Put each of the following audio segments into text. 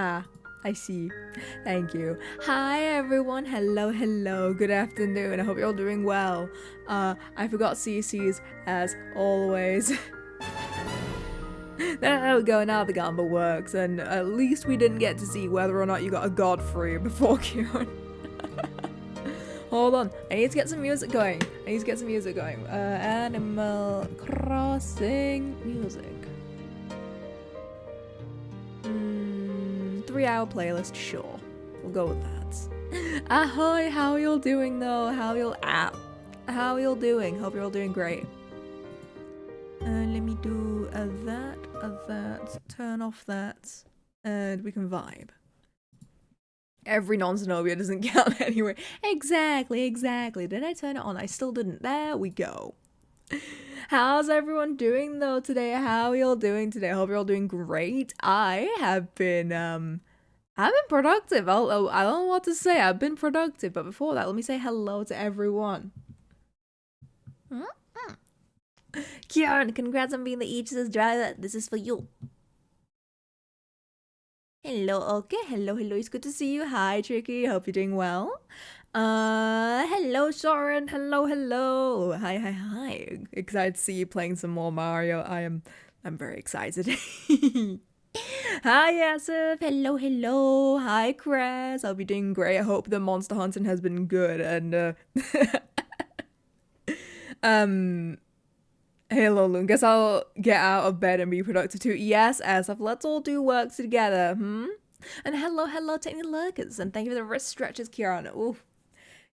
Ah, I see. Thank you. Hi everyone. Hello. Good afternoon. I hope you're all doing well. I forgot CC's as always. There we go, now the gamble works, and at least we didn't get to see whether or not you got a godfrey before Kieran. Hold on, I need to get some music going. Animal Crossing music. 3-hour playlist, sure. We'll go with that. Ahoy, how y'all doing though? How y'all doing? Hope you're all doing great. Let me do that, turn off that, and we can vibe. Every non-Zenobia doesn't count anyway. Exactly. Did I turn it on? I still didn't. There we go. How's everyone doing though today? How are y'all doing today? I hope you're all doing great. I have been, I've been productive. I don't know what to say. I've been productive, but before that, let me say hello to everyone. Kieran, congrats on being the Aegis driver. This is for you. Hello, okay. Hello. It's good to see you. Hi, Tricky. Hope you're doing well. Hello, Soren. Hello. Hi. Excited to see you playing some more Mario. I'm very excited. Hi, Yasif. Hello. Hi, Chris. Hope you're doing great. I hope the monster hunting has been good. And, hey Lolun, guess I'll get out of bed and be productive too. Yes, Asaf, let's all do work together, And hello, Tiny Lurkers, and thank you for the wrist stretches, Kieran. Ooh,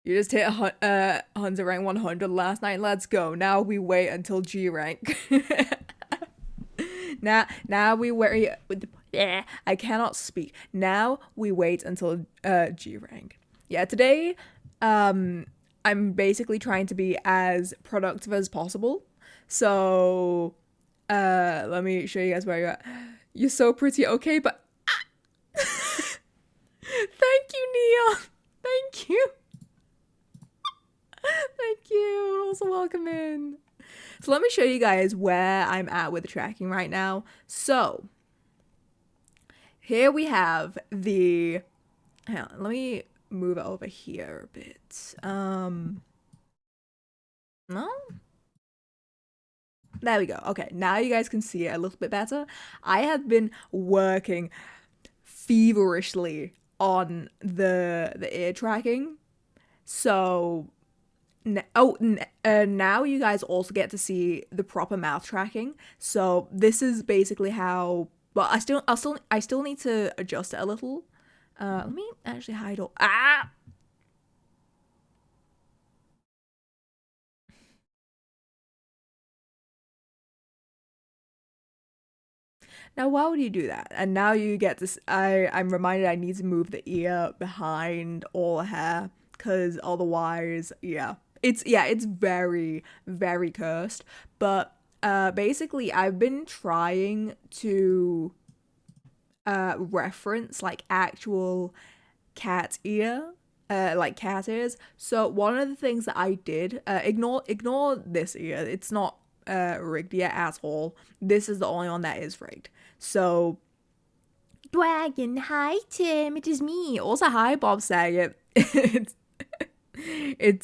you just hit Hunter rank 100 last night. Let's go. Now we wait until G rank. now we wait. I cannot speak. Now we wait until G rank. Yeah, today, I'm basically trying to be as productive as possible. So, let me show you guys where you're at. You're so pretty, okay, but thank you, Neon. Thank you. Also, welcome in. So let me show you guys where I'm at with the tracking right now. So, here we have the. Hang on, let me move it over here a bit. No. There we go. Okay, now you guys can see it a little bit better. I have been working feverishly on the ear tracking. So now you guys also get to see the proper mouth tracking. So this is basically how, well, I still need to adjust it a little. Let me actually hide all. Now, why would you do that? And now you get this. I'm reminded I need to move the ear behind all the hair, because otherwise, it's very, very cursed. But basically, I've been trying to reference like actual cat ear. Like cat ears. So one of the things that I did, ignore this ear. It's not rigged yet at all. This is the only one that is rigged. So, Dragon, hi Tim, it is me. Also, hi Bob Saget. It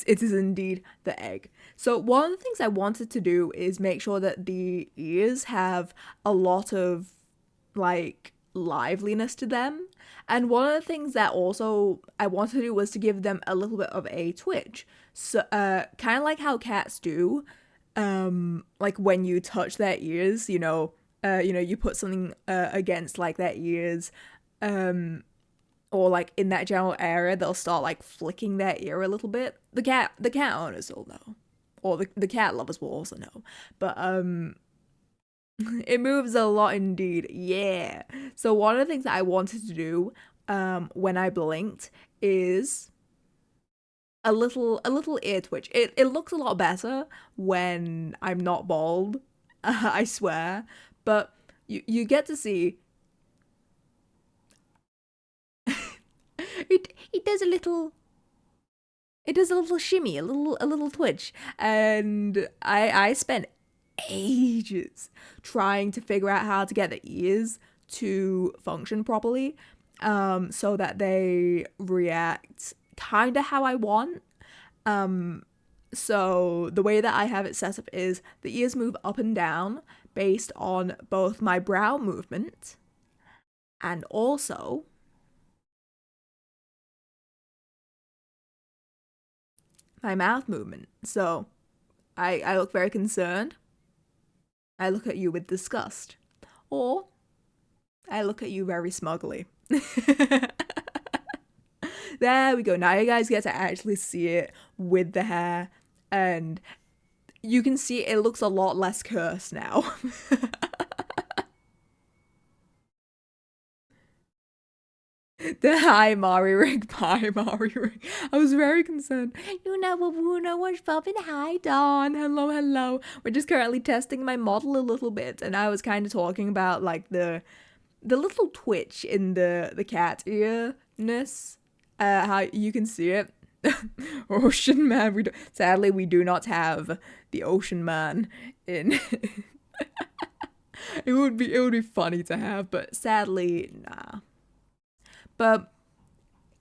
is indeed the egg. So one of the things I wanted to do is make sure that the ears have a lot of like liveliness to them. And one of the things that also I wanted to do was to give them a little bit of a twitch. So kind of like how cats do. Like when you touch their ears, you put something against like their ears, or like in that general area, they'll start like flicking their ear a little bit. The cat owners will know, or the cat lovers will also know. But it moves a lot indeed. Yeah. So one of the things that I wanted to do when I blinked is a little ear twitch. It looks a lot better when I'm not bald. I swear. But you get to see it does a little shimmy, a little twitch, and I spent ages trying to figure out how to get the ears to function properly. so that they react kind of how I want. So the way that I have it set up is the ears move up and down based on both my brow movement and also my mouth movement. So I look very concerned. I look at you with disgust. Or I look at you very smugly. There we go. Now you guys get to actually see it with the hair. And you can see it looks a lot less cursed now. The hi Mari Rig, bye Mari Rig. I was very concerned. Luna Wawuna was popping. Hi Dawn. Hello, hello. We're just currently testing my model a little bit, and I was kind of talking about like the little twitch in the cat earness. How you can see it. Ocean Man. Sadly, we do not have the Ocean Man in. It would be funny to have, but sadly, nah. But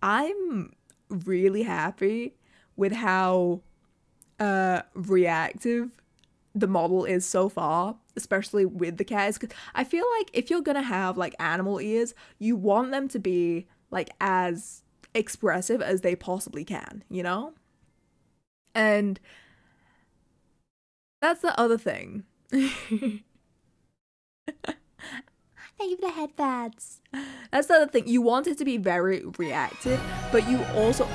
I'm really happy with how reactive the model is so far, especially with the cats. 'Cause I feel like if you're gonna have like animal ears, you want them to be like as expressive as they possibly can, you know? And that's the other thing. Thank you for the headbands. That's the other thing. You want it to be very reactive, but you also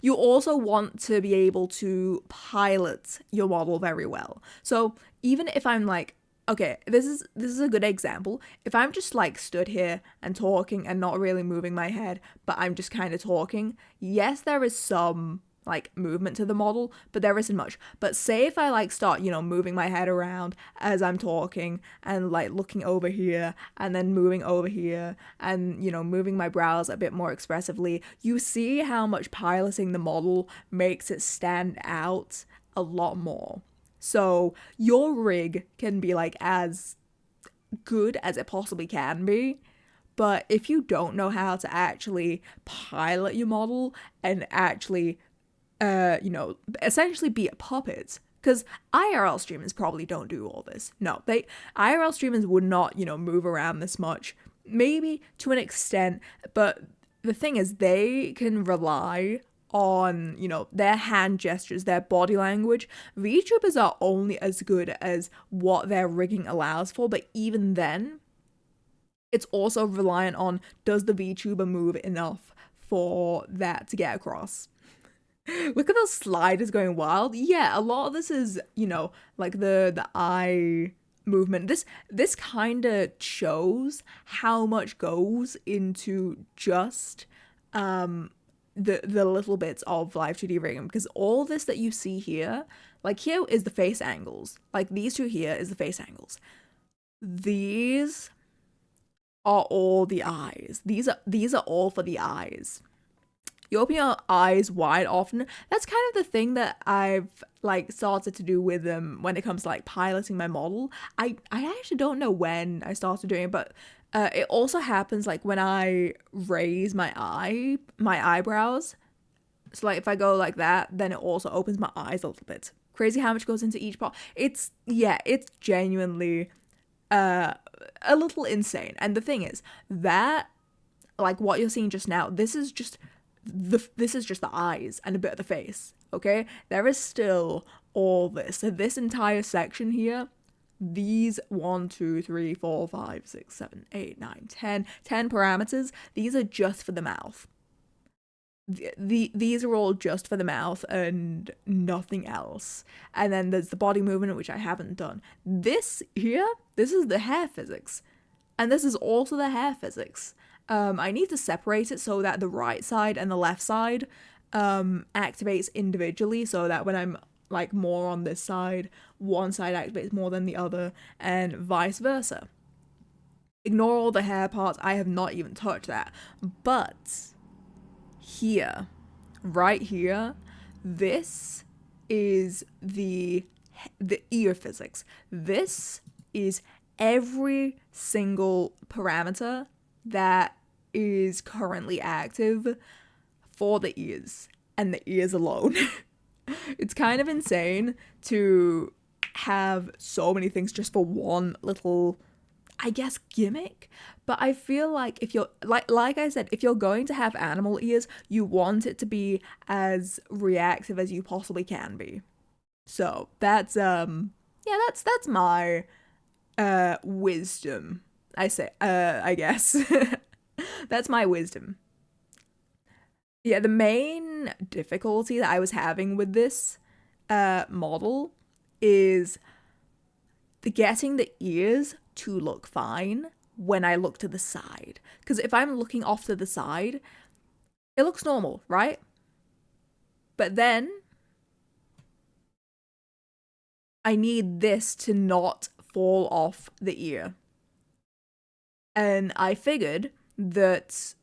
you also want to be able to pilot your model very well. So even if I'm like, okay, this is a good example. If I'm just like stood here and talking and not really moving my head, but I'm just kind of talking, yes, there is some like movement to the model, but there isn't much. But say if I like start, you know, moving my head around as I'm talking and like looking over here and then moving over here and, you know, moving my brows a bit more expressively, you see how much piloting the model makes it stand out a lot more. So your rig can be like as good as it possibly can be, but if you don't know how to actually pilot your model and actually you know, essentially be a puppet, because IRL streamers probably don't do all this. No, IRL streamers would not, you know, move around this much. Maybe to an extent, but the thing is they can rely on, you know, their hand gestures, their body language. VTubers are only as good as what their rigging allows for, but even then, it's also reliant on, does the VTuber move enough for that to get across? Look at those sliders going wild. Yeah, a lot of this is, you know, like the eye movement. This kind of shows how much goes into just the little bits of Live2D Rigging, because all this that you see here, like here is the face angles. Like these two here is the face angles. These are all the eyes. These are all for the eyes. You open your eyes wide often. That's kind of the thing that I've like started to do with them when it comes to like piloting my model. I actually don't know when I started doing it, but it also happens like when I raise my eyebrows. So like if I go like that, then it also opens my eyes a little bit. Crazy how much goes into each part. It's genuinely a little insane. And the thing is that like what you're seeing just now, this is just the eyes and a bit of the face, okay? There is still all this. So this entire section here, these 1, 2, 3, 4, 5, 6, 7, 8, 9, 10 parameters, these are just for the mouth. These are all just for the mouth and nothing else. And then there's the body movement, which I haven't done. This here, this is the hair physics. And this is also the hair physics. I need to separate it so that the right side and the left side activates individually, so that when I'm like more on this side, one side activates more than the other, and vice versa. Ignore all the hair parts, I have not even touched that. But here, right here, this is the ear physics. This is every single parameter that is currently active for the ears and the ears alone. It's kind of insane to have so many things just for one little, I guess, gimmick. But I feel like if you're like I said, if you're going to have animal ears, you want it to be as reactive as you possibly can be. So that's yeah, that's my wisdom. I guess. That's my wisdom. Yeah, the main difficulty that I was having with this model is getting the ears to look fine when I look to the side. Because if I'm looking off to the side, it looks normal, right? But then I need this to not fall off the ear. And I figured that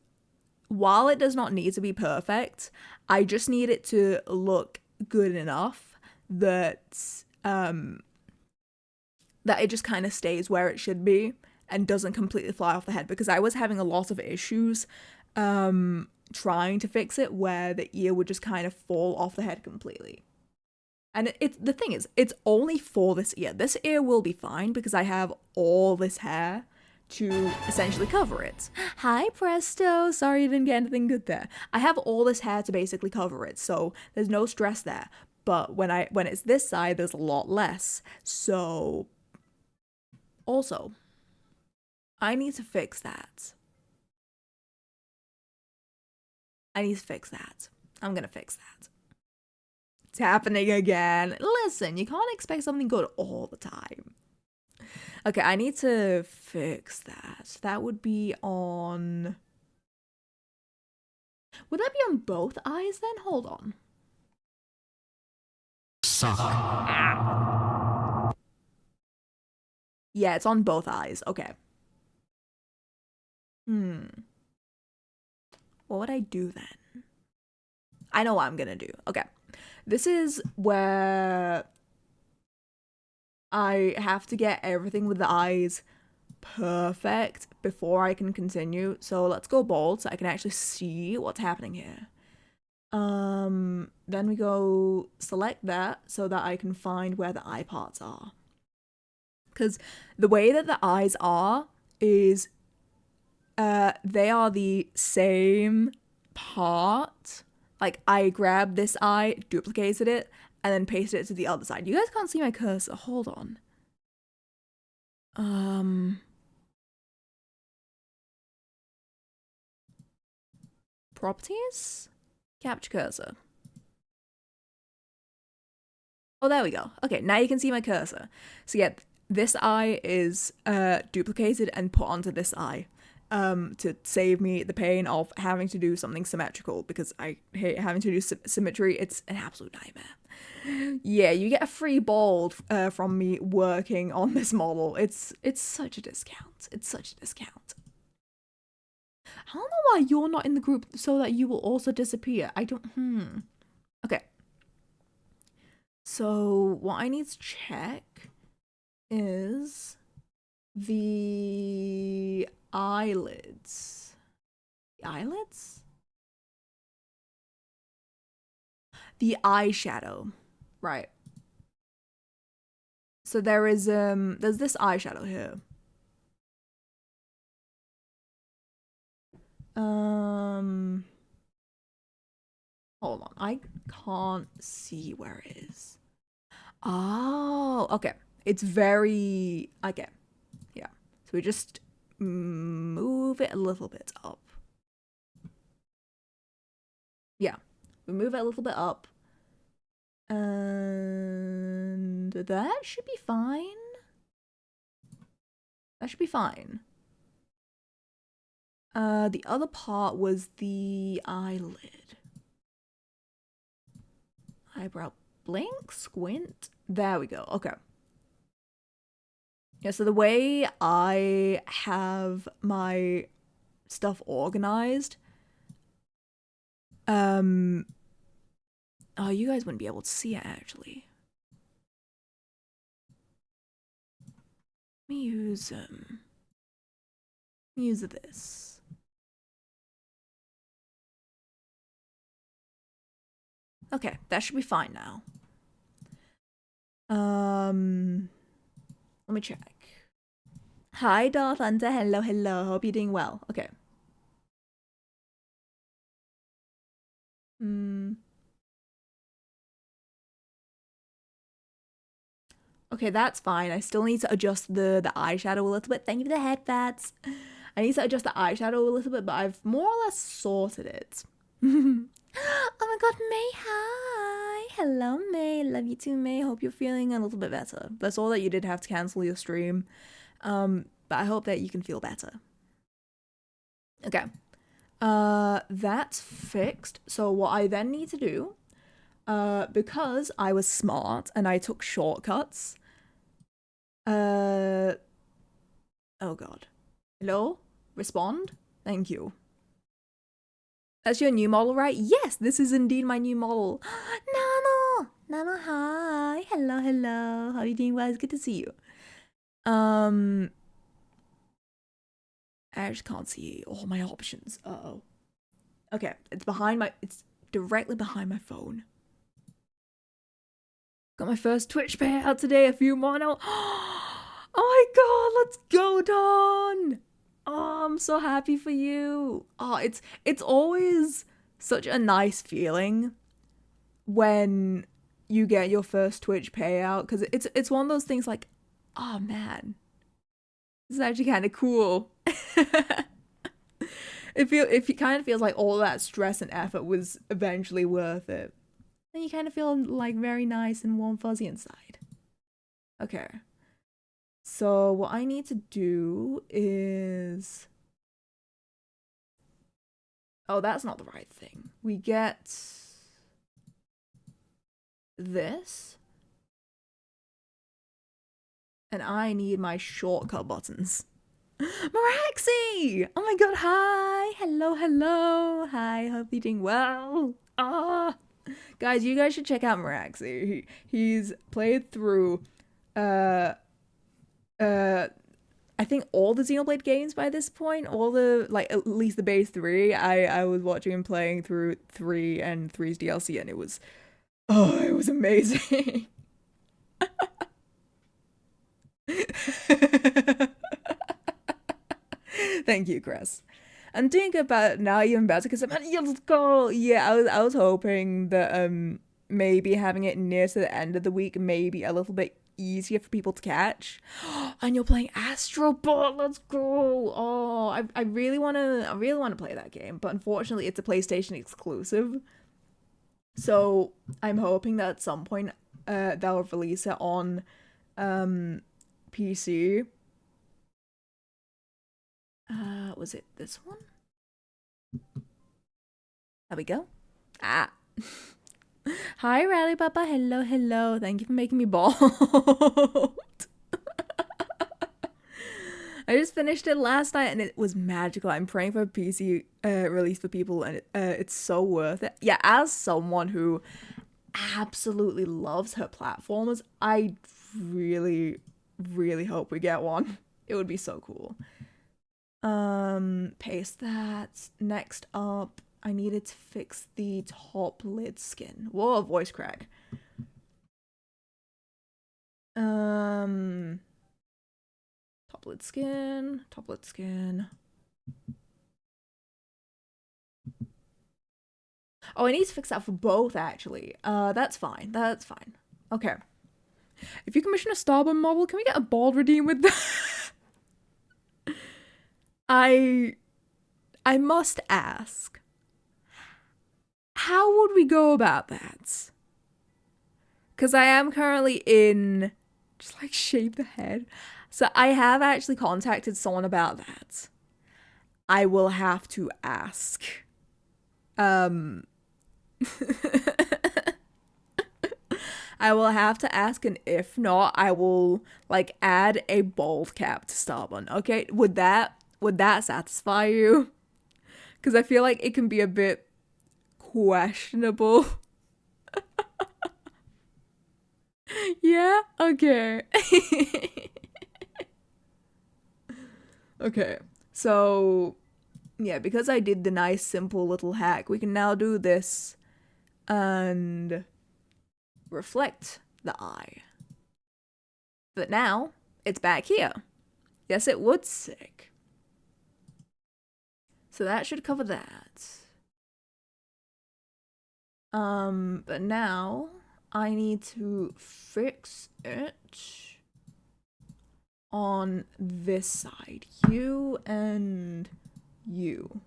while it does not need to be perfect, I just need it to look good enough that that it just kind of stays where it should be and doesn't completely fly off the head, because I was having a lot of issues trying to fix it where the ear would just kind of fall off the head completely. And the thing is, it's only for this ear. This ear will be fine because I have all this hair to essentially cover it. Hi, Presto. Sorry you didn't get anything good there. I have all this hair to basically cover it, so there's no stress there. But when it's this side, there's a lot less. So also, I need to fix that. I need to fix that. I'm gonna fix that. It's happening again. Listen, you can't expect something good all the time. Okay, I need to fix that. That would be on... Would that be on both eyes then? Hold on. Suck. Yeah, it's on both eyes. Okay. What would I do then? I know what I'm gonna do. Okay. This is where I have to get everything with the eyes perfect before I can continue. So let's go bold so I can actually see what's happening here. Then we go select that so that I can find where the eye parts are. Because the way that the eyes are is they are the same part. Like, I grabbed this eye, duplicated it, and then pasted it to the other side. You guys can't see my cursor. Hold on. Properties? Capture cursor. Oh, there we go. Okay, now you can see my cursor. So yeah, this eye is duplicated and put onto this eye to save me the pain of having to do something symmetrical, because I hate having to do symmetry. It's an absolute nightmare. Yeah, you get a free bold from me working on this model. It's such a discount. It's such a discount. I don't know why you're not in the group so that you will also disappear. I don't, Okay. So what I need to check is the eyelids. The eyelids? The eyeshadow. Right. So there's this eyeshadow here. Hold on. I can't see where it is. Oh, okay. It's very... Okay. Yeah. So we just move it a little bit up. Yeah. We move it a little bit up. And that should be fine. That should be fine. The other part was the eyelid. Eyebrow blink, squint. There we go. Okay. Yeah, so the way I have my stuff organized, oh, you guys wouldn't be able to see it actually. Let me use this. Okay, that should be fine now. Let me check. Hi, Darth Hunter. Hello, hello. Hope you're doing well. Okay. Okay, that's fine. I still need to adjust the eyeshadow a little bit. Thank you for the headpats. I need to adjust the eyeshadow a little bit, but I've more or less sorted it. Oh my god, May, hi. Hello, May. Love you too, May. Hope you're feeling a little bit better. That's all that you did have to cancel your stream. But I hope that you can feel better. Okay. That's fixed. So what I then need to do, because I was smart and I took shortcuts. Oh god. Hello? Respond? Thank you. That's your new model, right? Yes, this is indeed my new model. Nano! Nano, hi. Hello, hello. How are you doing? Well, it's good to see you. I just can't see all my options. Uh-oh. Okay, it's directly behind my phone. Got my first Twitch payout today, a few more now. Oh my god, let's go, Dawn! Oh, I'm so happy for you. Oh, it's always such a nice feeling when you get your first Twitch payout, because it's one of those things like, oh man, this is actually kind of cool. It kind of feels like all that stress and effort was eventually worth it. And you kind of feel like very nice and warm fuzzy inside. Okay. So what I need to do is... Oh, that's not the right thing. We get this. And I need my shortcut buttons. Maraxi! Oh my god, hi! Hello, hello! Hi, hope you're doing well. Guys, you guys should check out Maraxi. He's played through I think all the Xenoblade games by this point, all the, like, at least the base 3. I was watching him playing through 3 and 3's DLC, and it was amazing. Thank you, Chris. I'm doing good about now, even better, because I'm at let's go. Yeah, I was hoping that maybe having it near to the end of the week may be a little bit easier for people to catch. And you're playing Astro Bot, let's go. Oh, I really wanna play that game, but unfortunately it's a PlayStation exclusive. So I'm hoping that at some point they'll release it on PC. Was it this one? There we go. Ah. Hi, Rally Papa. Hello, hello. Thank you for making me bald. I just finished it last night and it was magical. I'm praying for a PC release for people, and it's so worth it. Yeah, as someone who absolutely loves her platformers, I really, really hope we get one. It would be so cool. Paste that. Next up, I needed to fix the top lid skin. Whoa, voice crack. Top lid skin, top lid skin. Oh, I need to fix that for both, actually. That's fine. That's fine. Okay. If you commission a Starbun model, can we get a bald redeem with that? I must ask, how would we go about that? Because I am currently in just like shape the head. So I have actually contacted someone about that. I will have to ask. I will have to ask, and if not, I will like add a bald cap to Starbun. Okay, would that satisfy you? Because I feel like it can be a bit questionable. Yeah? Okay. Okay, so yeah, because I did the nice simple little hack, we can now do this and reflect the eye. But now it's back here. Yes, it would sick. So that should cover that. But now I need to fix it on this side. You and you.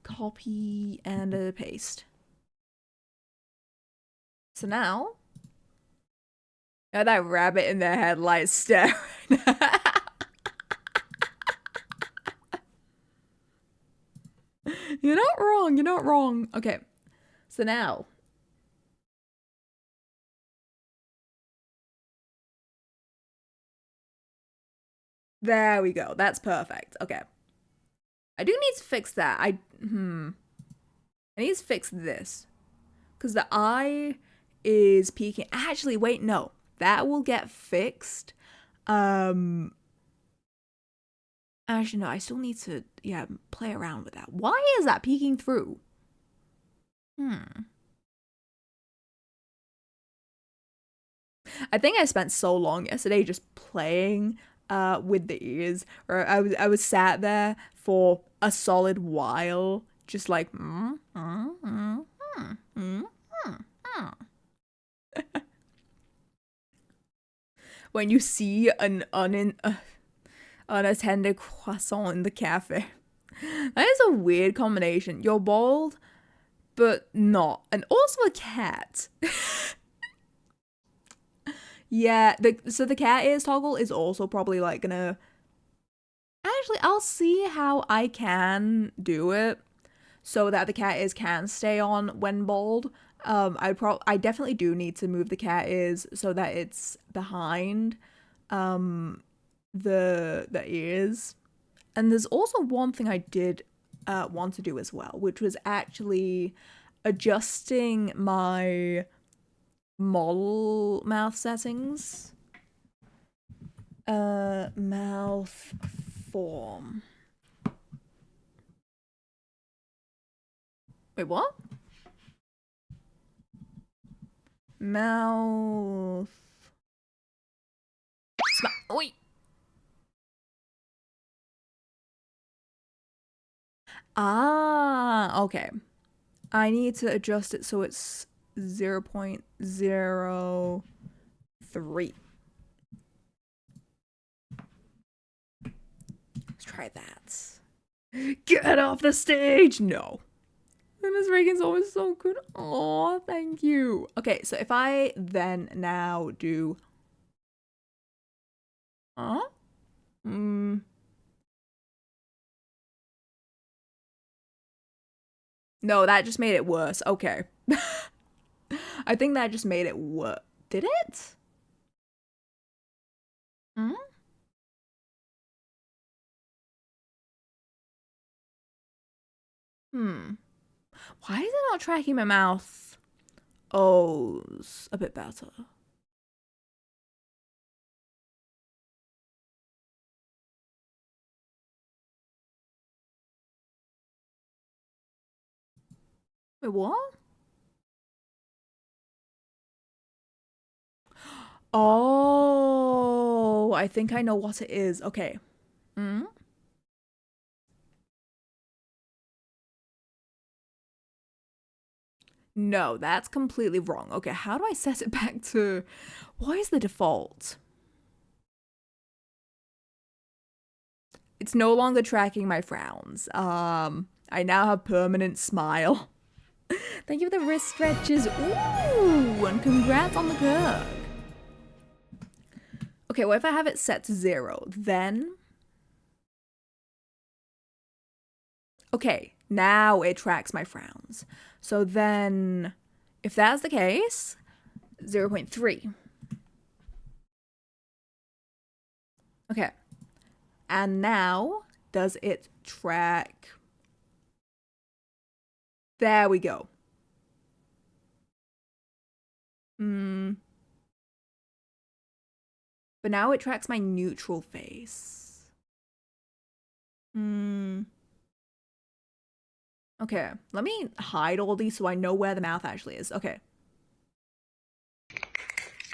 Copy and paste. So now, that rabbit in the headlights staring. You're not wrong. You're not wrong. Okay. So now. There we go. That's perfect. Okay. I do need to fix that. I need to fix this. Because the eye is peeking. Actually, wait, no. That will get fixed. Actually, no, I still need to, play around with that. Why is that peeking through? I think I spent so long yesterday just playing with the ears. Or I was sat there for a solid while, just like when you see an unattended croissant in the cafe. That is a weird combination. You're bald, but not. And also a cat. Yeah, so the cat ears toggle is also probably like gonna... Actually, I'll see how I can do it so that the cat ears can stay on when bald. I definitely do need to move the cat ears so that it's behind the ears. And there's also one thing I did want to do as well, which was actually adjusting my model mouth settings. Mouth form. Wait, what? Mouth. Wait. Ah, okay. I need to adjust it so it's 0.03. Let's try that. Get off the stage! No. Miss Reagan's always so good. Oh, thank you. Okay, so if I then now do... Huh? No, that just made it worse. Okay. I think that just made it worse. Did it? Hmm? Why is it not tracking my mouth? Oh, a bit better. Wait, what? Oh, I think I know what it is. Okay. No, that's completely wrong. Okay, how do I set it back to... What is the default? It's no longer tracking my frowns. I now have permanent smile. Thank you for the wrist stretches. Ooh, and congrats on the perk. Okay, what if I have it set to 0? Then... Okay, now it tracks my frowns. So then, if that's the case, 0.3. Okay. And now, does it track? There we go. But For now, it tracks my neutral face. Okay, let me hide all these so I know where the mouth actually is. Okay.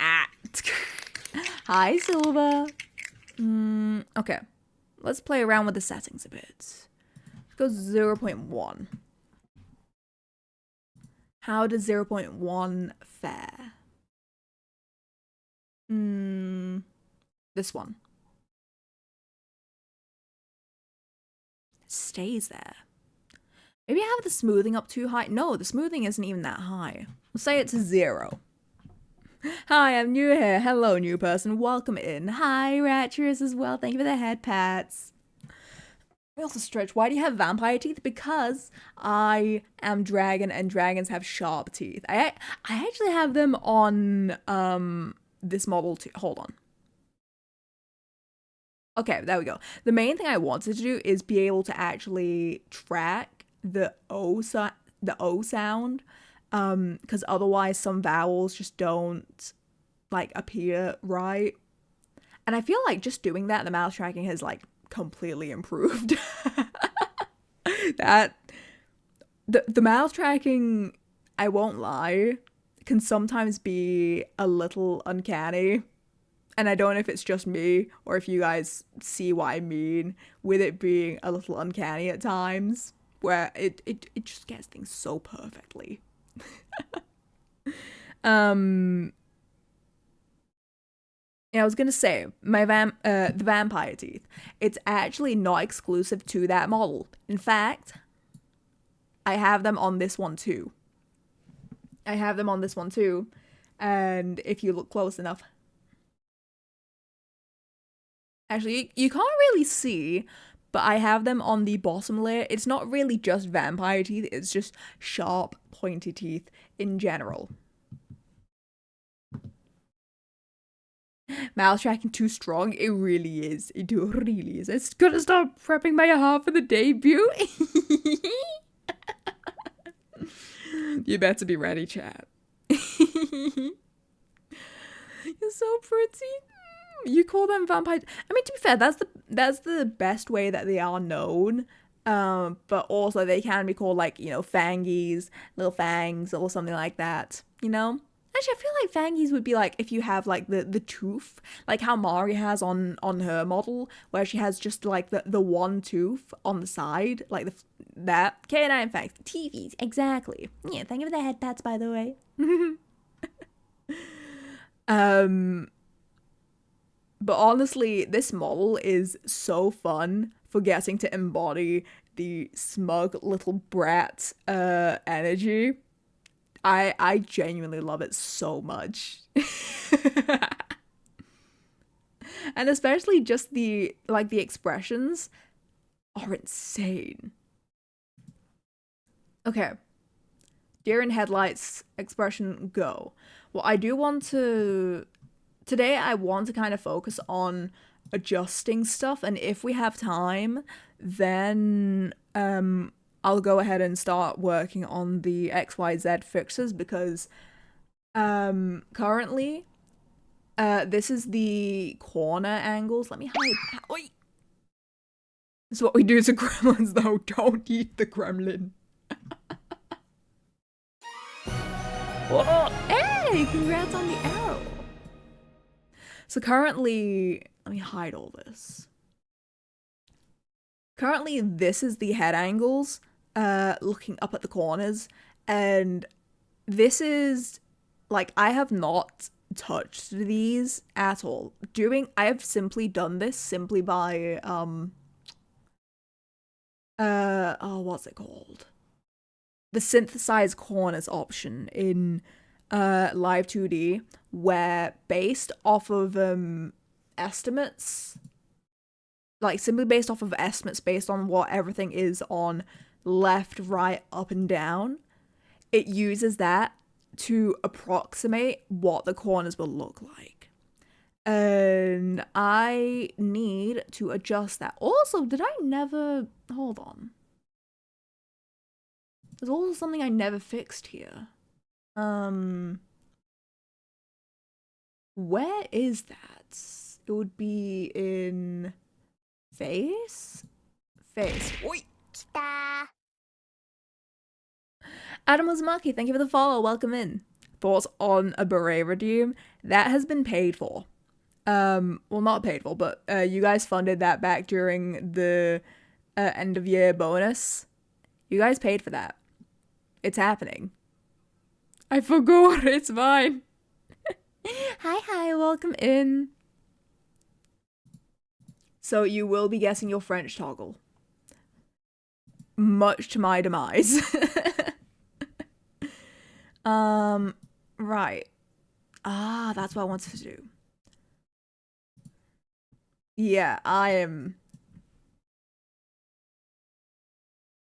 Ah. Hi, Silver. Okay. Let's play around with the settings a bit. Let's go 0.1. How does 0.1 fare? This one. Stays there. Maybe I have the smoothing up too high. No, the smoothing isn't even that high. We'll say it's 0. Hi, I'm new here. Hello, new person. Welcome in. Hi, Ratchers as well. Thank you for the head pats. We also stretch. Why do you have vampire teeth? Because I am dragon and dragons have sharp teeth. I actually have them on this model too. Hold on. Okay, there we go. The main thing I wanted to do is be able to actually track the O sound, because otherwise some vowels just don't like appear right. And I feel like just doing that, the mouth tracking has like completely improved. That the mouth tracking, I won't lie, can sometimes be a little uncanny. And I don't know if it's just me or if you guys see what I mean with it being a little uncanny at times, where it just gets things so perfectly. Yeah, I was gonna say the vampire teeth. It's actually not exclusive to that model. In fact, I have them on this one too. And if you look close enough, actually, you can't really see, but I have them on the bottom layer. It's not really just vampire teeth, it's just sharp, pointy teeth in general. Mouth tracking too strong? It really is. It really is. It's gonna start prepping my heart for the debut. You better be ready, chat. You're so pretty. You call them vampire. I mean, to be fair, that's the best way that they are known. But also they can be called like, you know, fangies, little fangs, or something like that. You know. Actually, I feel like fangies would be like if you have like the tooth, like how Mari has on her model, where she has just like the one tooth on the side, like that. K9 fangs, TVs, exactly. Yeah, thank you for the head pats, by the way. But honestly, this model is so fun for getting to embody the smug little brat energy. I genuinely love it so much. And especially just the expressions are insane. Okay. Deer in headlights expression go. Well, I do want to today I want to kind of focus on adjusting stuff, and if we have time, then I'll go ahead and start working on the XYZ fixes, because currently this is the corner angles. Let me hide. Oi! This is what we do to gremlins though. Don't eat the gremlin. Whoa! Hey, congrats on the arrow. So currently, let me hide all this. Currently, this is the head angles, looking up at the corners, and this is, like, I have not touched these at all. I have simply done this simply by, oh, what's it called? The synthesize corners option in, Live2D, where based off of, estimates, like simply based off of estimates based on what everything is on left, right, up, and down, it uses that to approximate what the corners will look like. And I need to adjust that. Also, did I never... Hold on. There's also something I never fixed here. Where is that? it would be in face. Oi. Adam Uzumaki, thank you for the follow. Welcome in. Thoughts on a beret redeem? That has been paid for. Well, not paid for, but you guys funded that back during the end of year bonus. You guys paid for that. It's happening. I forgot. It's fine. Hi, welcome in. So you will be getting your French toggle. Much to my demise. Right. That's what I wanted to do. Yeah, I am.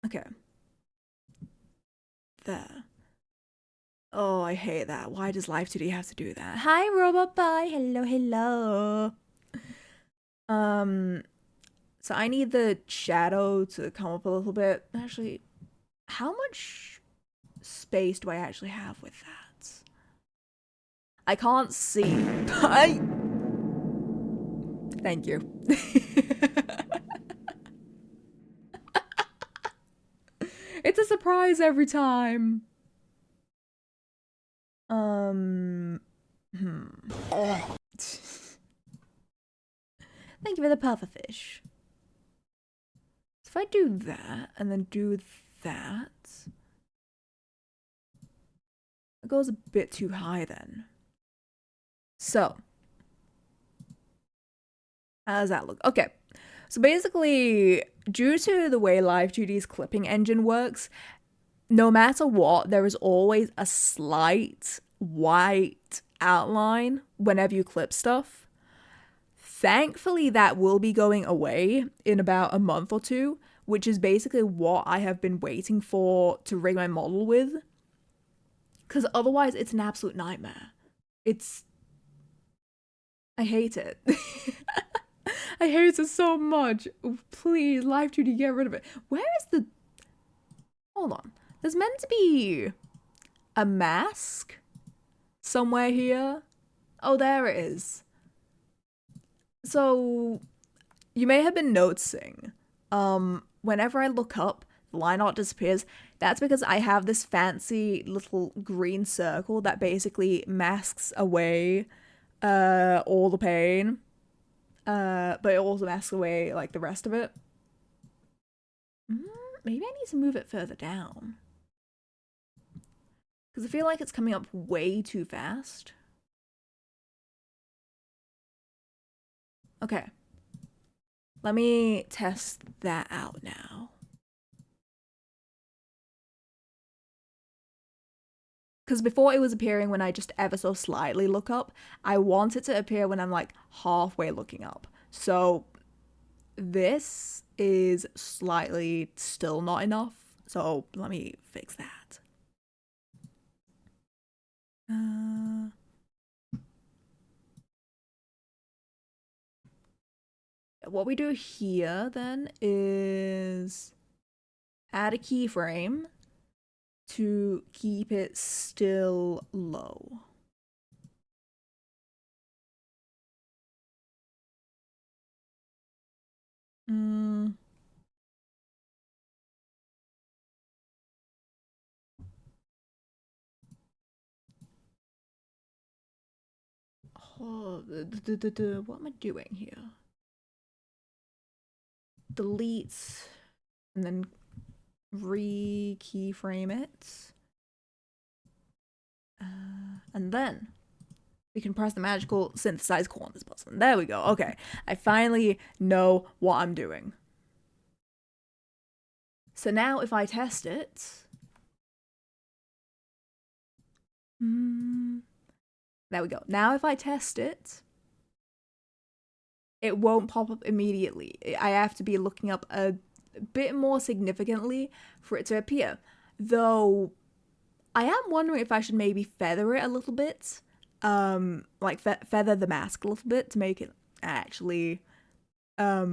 Okay. There. Oh, I hate that. Why does Live2D have to do that? Hi, Robot Bye. Hello. So I need the shadow to come up a little bit. Actually, how much space do I actually have with that? I can't see. Thank you. It's a surprise every time. Thank you for the pufferfish. If I do that and then do that, it goes a bit too high then. So, how does that look? Okay, so basically, due to the way Live2D's clipping engine works, no matter what, there is always a slight white outline whenever you clip stuff. Thankfully, that will be going away in about a month or two, which is basically what I have been waiting for to rig my model with. Because otherwise, it's an absolute nightmare. I hate it. I hate it so much. Please, Live2D, get rid of it. Where is the... Hold on. There's meant to be a mask somewhere here. Oh, there it is. So, you may have been noticing, whenever I look up, the line art disappears. That's because I have this fancy little green circle that basically masks away all the pain. But it also masks away, like, the rest of it. Maybe I need to move it further down. Because I feel like it's coming up way too fast. Okay. Let me test that out now. Because before it was appearing when I just ever so slightly look up. I want it to appear when I'm like halfway looking up. So this is slightly still not enough. So let me fix that. What we do here then is add a keyframe to keep it still low. Oh, what am I doing here? Delete and then re-keyframe it. And then we can press the magical synthesize corners button. There we go. Okay, I finally know what I'm doing. So now if I test it... There we go. Now if I test it, it won't pop up immediately. I have to be looking up a bit more significantly for it to appear. Though, I am wondering if I should maybe feather it a little bit. Like feather the mask a little bit to make it actually a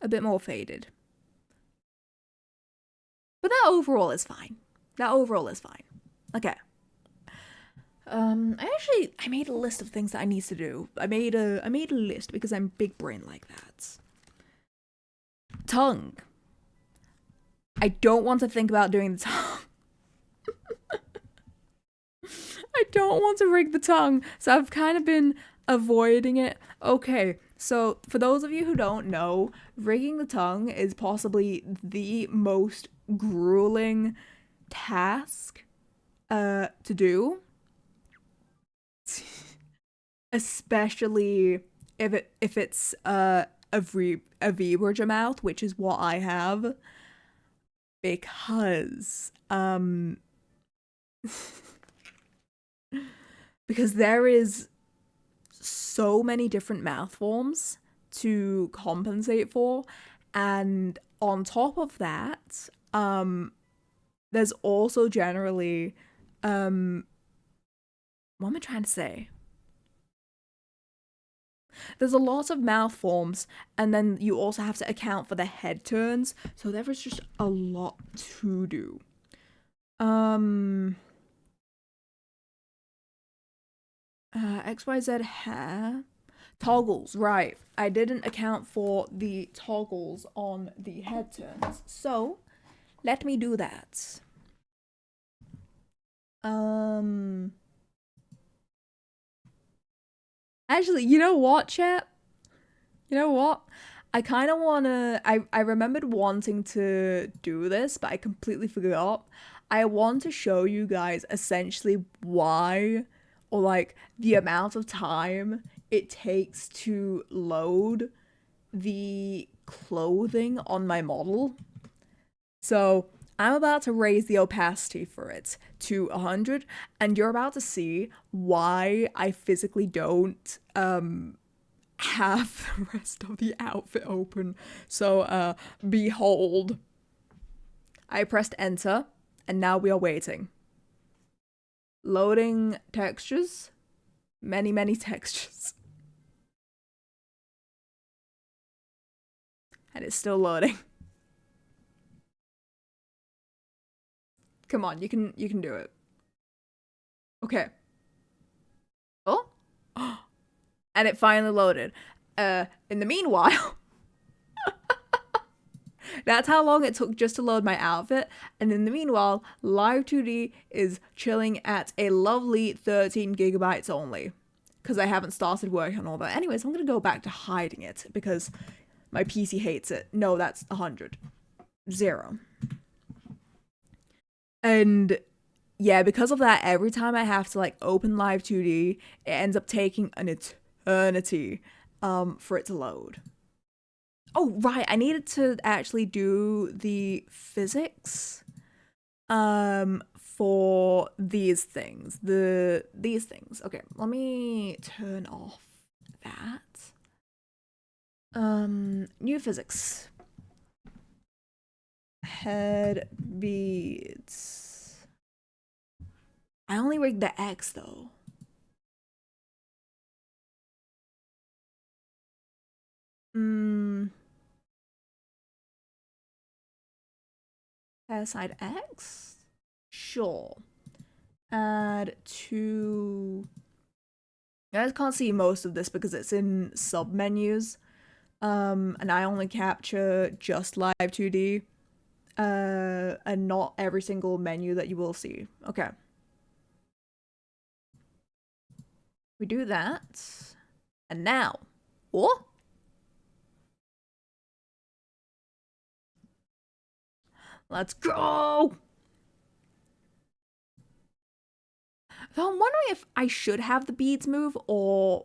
bit more faded. But that overall is fine. Okay. I made a list of things that I need to do. I made a list because I'm big brain like that. Tongue. I don't want to think about doing the tongue. I don't want to rig the tongue, so I've kind of been avoiding it. Okay, so for those of you who don't know, rigging the tongue is possibly the most grueling task to do, especially if it's a V mouth, which is what I have, because because there is so many different mouth forms to compensate for, and on top of that, there's also generally what am I trying to say? There's a lot of mouth forms, and then you also have to account for the head turns, so there is just a lot to do. XYZ hair. Toggles, right. I didn't account for the toggles on the head turns, so let me do that. Actually, you know what, chat? You know what? I kind of want to. I remembered wanting to do this, but I completely forgot. I want to show you guys essentially why, or like the amount of time it takes to load the clothing on my model. So I'm about to raise the opacity for it to 100, and you're about to see why I physically don't have the rest of the outfit open. So behold. I pressed enter, and now we are waiting. Loading textures. Many textures. And it's still loading. Come on, you can do it. Okay. Oh? And it finally loaded. In the meanwhile, that's how long it took just to load my outfit. And in the meanwhile, Live2D is chilling at a lovely 13 gigabytes only. Because I haven't started working on all that. Anyways, I'm going to go back to hiding it because my PC hates it. No, that's 100. 0. And yeah, because of that, every time I have to like open Live2D, it ends up taking an eternity for it to load. Oh, right, I needed to actually do the physics for these things. These things. Okay, let me turn off that. New physics. Head beads. I only rigged the X though. Hair side X? Sure. Add to. You guys can't see most of this because it's in sub menus. And I only capture just Live2D. And not every single menu that you will see. Okay. We do that. And now. Oh? Let's go! So I'm wondering if I should have the beads move or.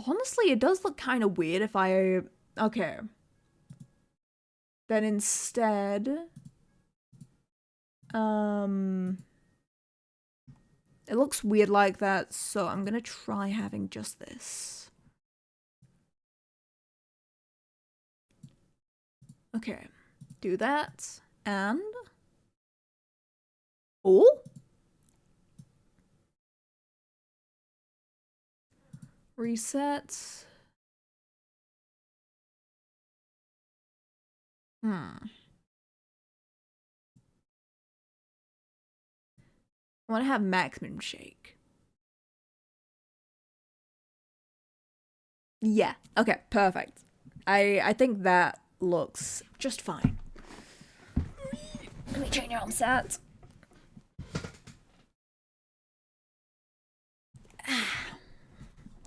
Honestly, it does look kind of weird if I. Okay. Then instead. It looks weird like that, so I'm gonna try having just this. Okay. Do that. And. Oh? Reset. I want to have maximum shake. Yeah. Okay, perfect. I think that looks just fine. Let me change your arm set.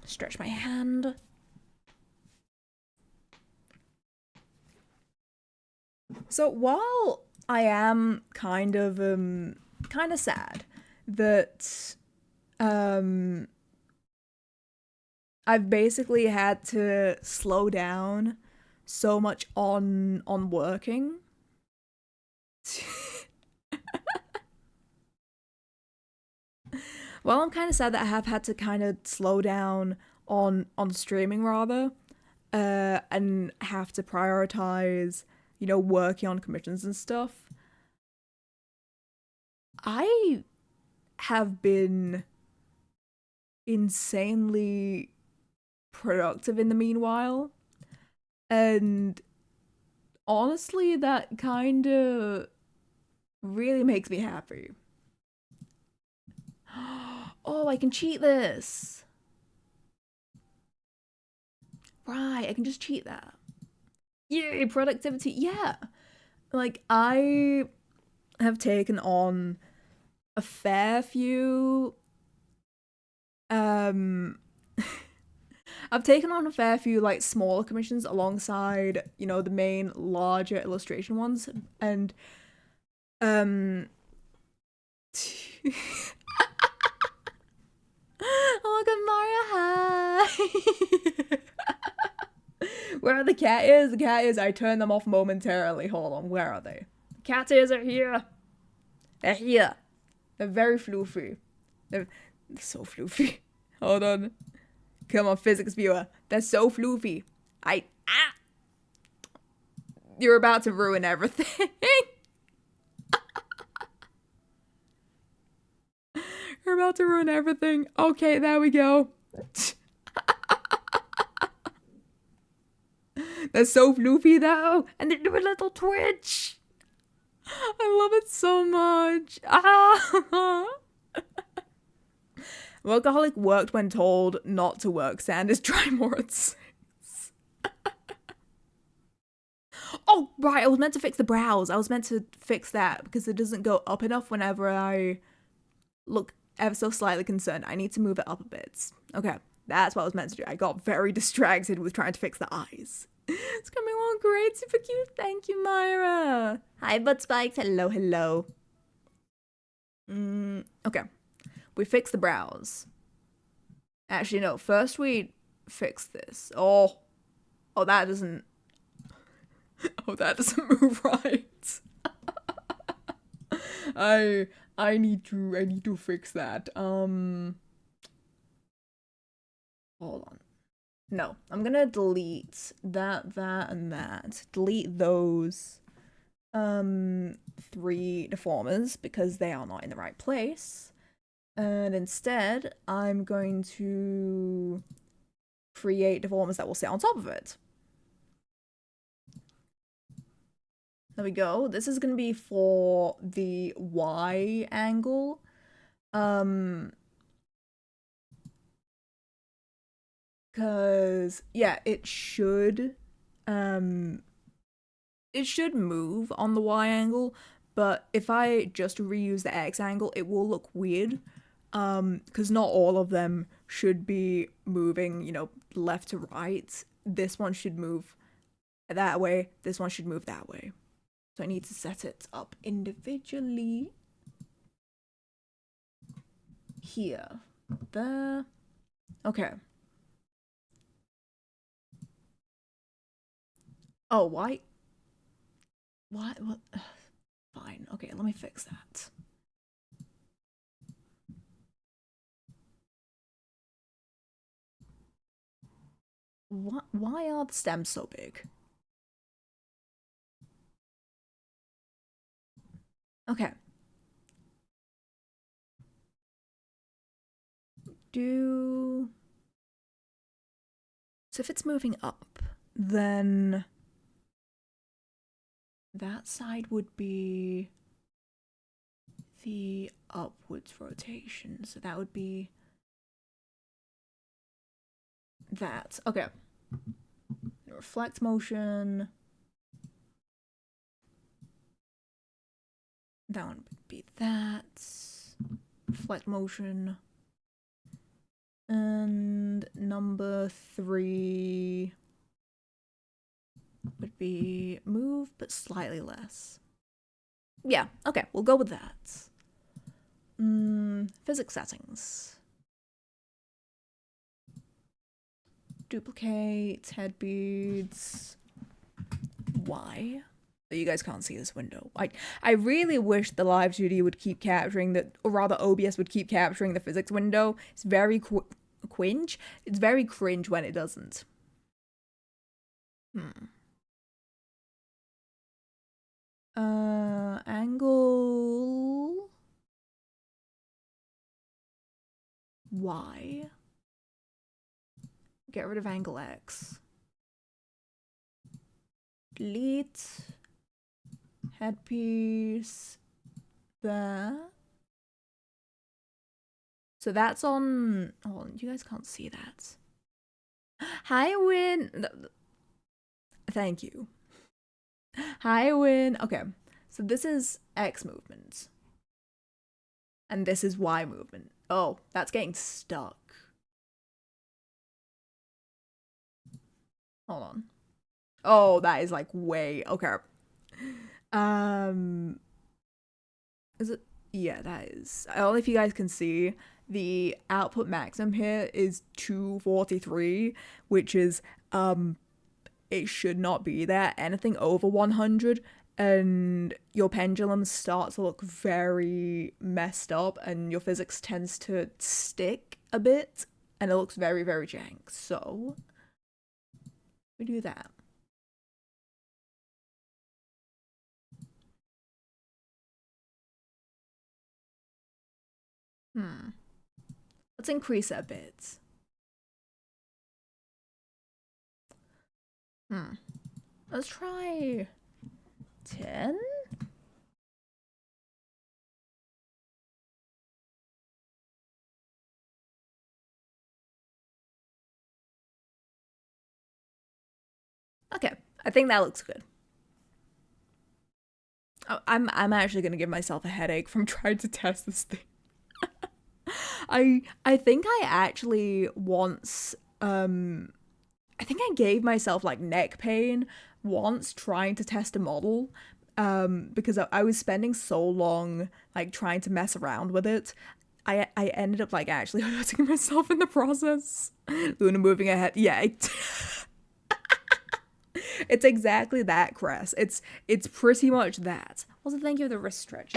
Stretch my hand. So while I am kind of sad that I've basically had to slow down so much on working. Well, I'm kind of sad that I have had to kind of slow down on streaming rather, and have to prioritize, you know, working on commissions and stuff. I have been insanely productive in the meanwhile, and honestly, that kind of really makes me happy. Oh, I can cheat this. Right, I can just cheat that. Yay, productivity. Yeah. Like, I have taken on a fair few. Um. I've taken on a fair few, like, smaller commissions alongside, you know, the main larger illustration ones. And, um. Oh, look at Mario. Hi. Where are the cat ears? The cat ears, I turned them off momentarily. Hold on, where are they? The cat ears are here. They're here. They're very floofy. They're so floofy. Hold on. Come on, physics viewer. They're so floofy. You're about to ruin everything. You're about to ruin everything. Okay, there we go. They're so floofy though, and they do a little twitch. I love it so much. Ah. Workaholic worked when told not to work. Sanders, try more at 6. Oh, right, I was meant to fix the brows. I was meant to fix that because it doesn't go up enough whenever I look ever so slightly concerned. I need to move it up a bit. Okay, that's what I was meant to do. I got very distracted with trying to fix the eyes. It's coming along great, super cute. Thank you, Myra. Hi, Butt Spikes. Hello, hello. Okay, we fixed the brows. Actually, no. First, we fix this. Oh, that doesn't. Oh, that doesn't move right. I need to fix that. Hold on. No, I'm gonna delete that, and that. Delete those 3 deformers because they are not in the right place. And instead, I'm going to create deformers that will sit on top of it. There we go. This is going to be for the Y angle. Cause yeah, it should move on the Y angle, but if I just reuse the X angle, it will look weird. Cause not all of them should be moving, you know, left to right. This one should move that way. This one should move that way. So I need to set it up individually. Here. There. Okay. Oh, why? What? Fine. Okay, let me fix that. What? Why are the stems so big? Okay. So if it's moving up, then that side would be the upwards rotation. So that would be that. Okay. Reflect motion. That one would be that. Reflect motion. And number 3 would be move, but slightly less. Yeah, okay, we'll go with that. Physics settings. Duplicate, head beads. Y. You guys can't see this window. I really wish the Live2D would keep capturing the, or rather OBS would keep capturing the physics window. It's very cringe. It's very cringe when it doesn't. Angle Y. Get rid of angle X. Delete. Headpiece. There. So that's on. Oh, you guys can't see that. Hi, Win. Thank you. Hi, Win. Okay, so this is X movement. And this is Y movement. Oh, that's getting stuck. Hold on. Oh, that is like way. Okay. Is it? Yeah, that is. I don't know if you guys can see. The output maximum here is 243, which is it should not be there. Anything over 100 and your pendulum starts to look very messed up and your physics tends to stick a bit and it looks very, very jank. So we do that. Let's increase it a bit. Let's try 10? Okay, I think that looks good. I'm actually gonna give myself a headache from trying to test this thing. I think I actually once I think I gave myself like neck pain once trying to test a model because I was spending so long like trying to mess around with it. I ended up like actually hurting myself in the process. Luna moving ahead. Yeah. It's exactly that, Cress. It's pretty much that. Also, thank you for the wrist stretch.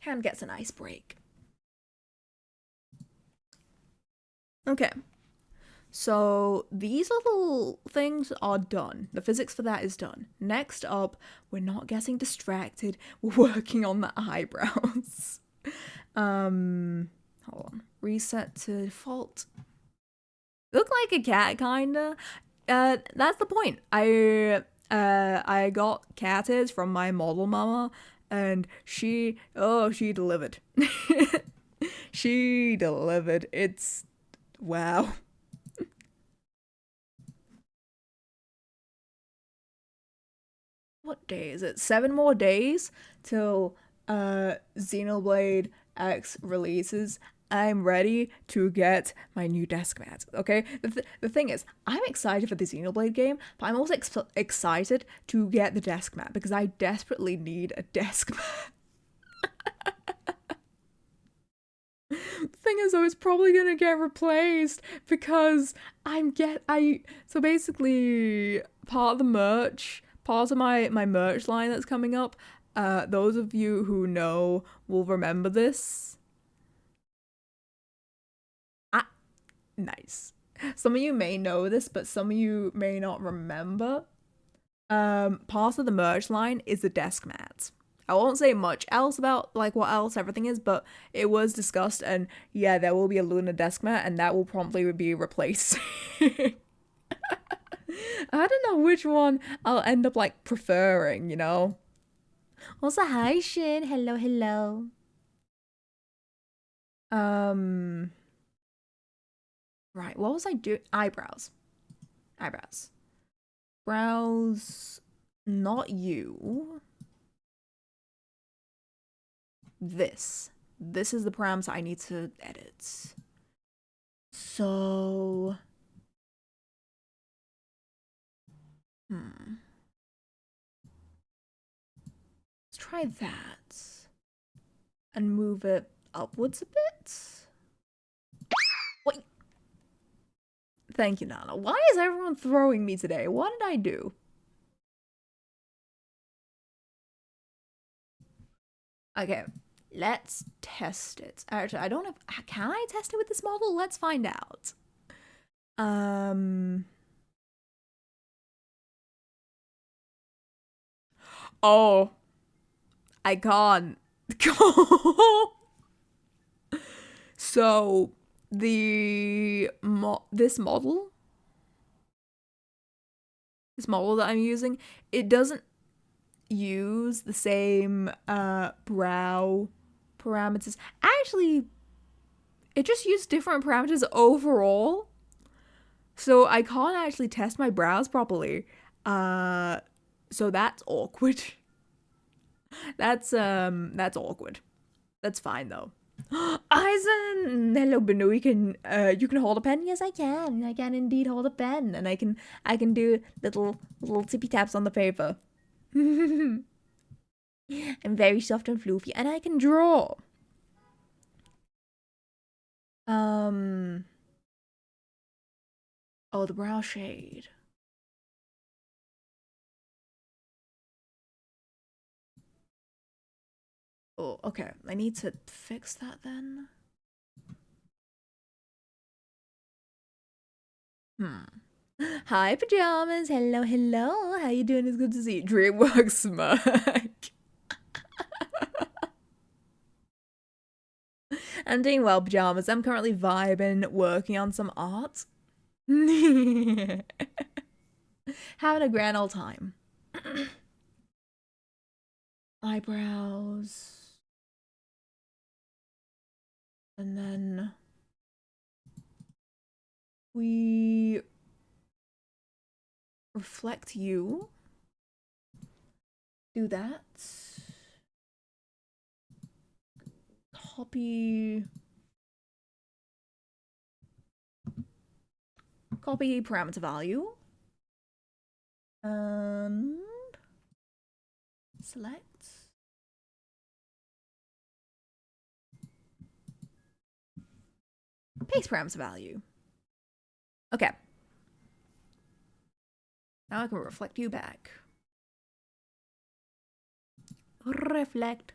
Hand gets a nice break. Okay. So these little things are done. The physics for that is done. Next up, we're not getting distracted. We're working on the eyebrows. Hold on. Reset to default. Look like a cat, kinda. That's the point. I got cat ears from my model mama, and she delivered. She delivered. It's wow. What day is it? 7 more days till Xenoblade X releases. I'm ready to get my new desk mat, okay? The thing is, I'm excited for the Xenoblade game, but I'm also excited to get the desk mat because I desperately need a desk mat. The thing is though, it's probably gonna get replaced because so basically part of the merch, part of my merch line that's coming up, those of you who know will remember this. Nice. Some of you may know this, but some of you may not remember. Part of the merch line is the desk mat. I won't say much else about like what else everything is, but it was discussed, and yeah, there will be a Luna desk mat, and that will promptly be replaced. I don't know which one I'll end up like preferring, you know? Also, hi Shin. Hello, hello. Right, what was I doing? Eyebrows. Eyebrows. Brows. Not you. This. This is the parameter I need to edit. So. Let's try that. And move it upwards a bit. Wait. Thank you, Nana. Why is everyone throwing me today? What did I do? Okay, let's test it. Actually, I don't know. Can I test it with this model? Let's find out. Oh, I can't. So this model that I'm using, it doesn't use the same brow parameters. Actually, it just used different parameters overall. So I can't actually test my brows properly. So that's awkward. That's awkward. That's fine though. Eisen, hello Benu. You can hold a pen. Yes, I can. I can indeed hold a pen, and I can do little tippy taps on the paper. I'm very soft and floofy, and I can draw. Oh, the brow shade. Oh, okay. I need to fix that then. Hi, pajamas. Hello, hello. How you doing? It's good to see you. DreamWorks smirk. I'm doing well, pajamas. I'm currently vibing, working on some art. Having a grand old time. Eyebrows. And then we reflect you. Do that. Copy parameter value. And select. Paste parameter value. Okay. Now I can reflect you back. Reflect.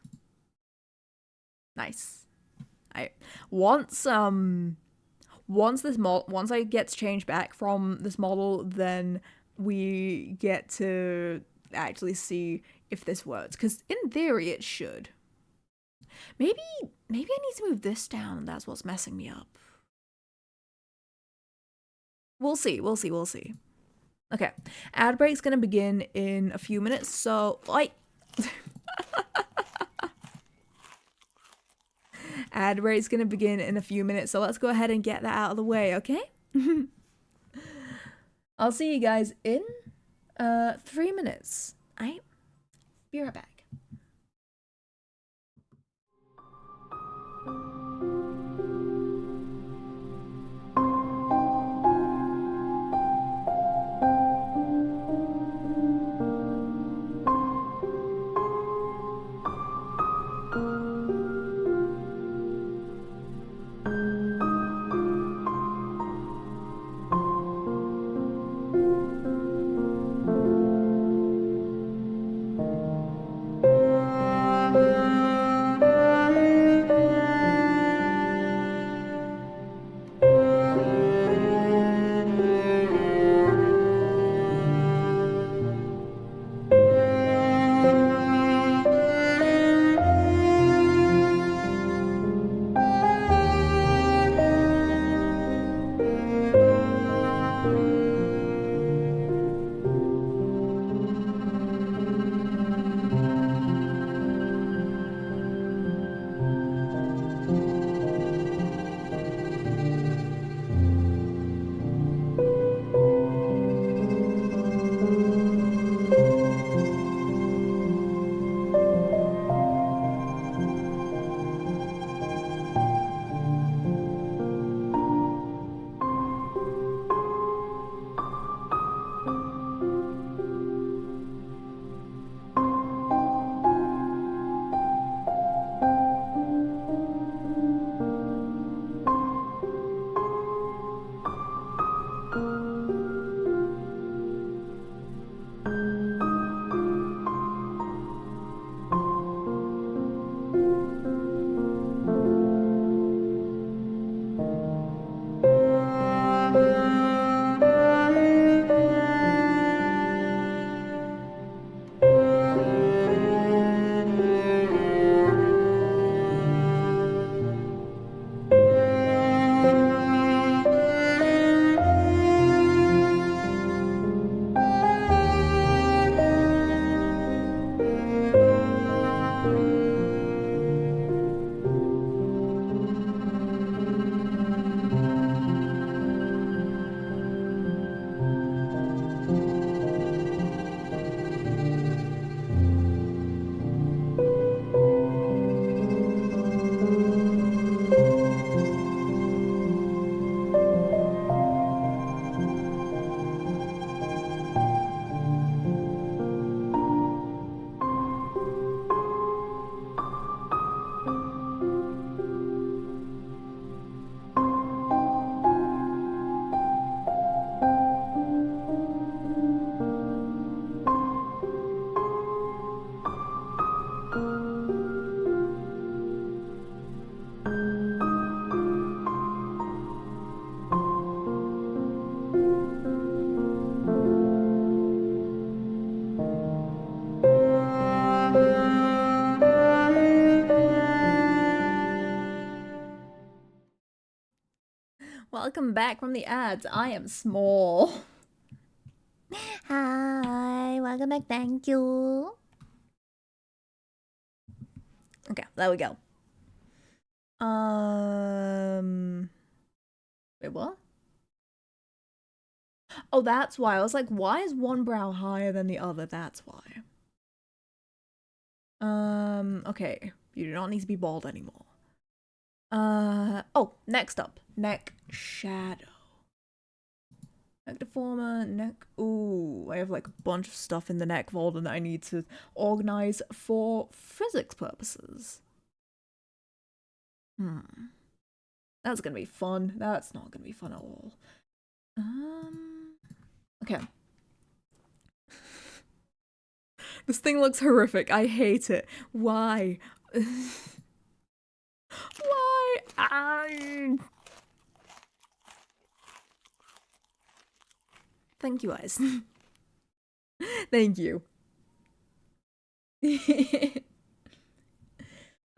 Nice. Once it gets changed back from this model, then we get to actually see if this works, because in theory it should. Maybe I need to move this down, and that's what's messing me up. We'll see. Okay, ad break's gonna begin in a few minutes, so ad break's gonna begin in a few minutes, so let's go ahead and get that out of the way, okay? I'll see you guys in 3 minutes. Alright, be right back. Welcome back from the ads. I am small. Hi, welcome back. Thank you. Okay, there we go. Wait, what? Oh, that's why. I was like, why is one brow higher than the other? That's why. Okay. You do not need to be bald anymore. Oh, next up. Neck shadow. Neck deformer, neck. Ooh, I have like a bunch of stuff in the neck folder that I need to organize for physics purposes. That's gonna be fun. That's not gonna be fun at all. Okay. This thing looks horrific. I hate it. Why? Why? Thank you, guys. Thank you.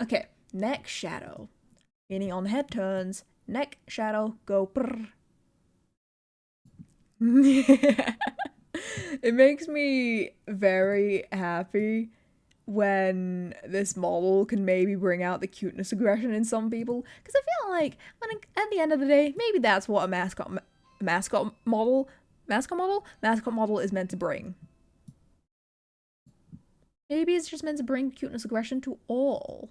Okay, neck shadow. Meaning on head turns, neck shadow go brrr. It makes me very happy when this model can maybe bring out the cuteness aggression in some people, because I feel like at the end of the day, maybe that's what a mascot model is meant to bring. Maybe it's just meant to bring cuteness aggression to all.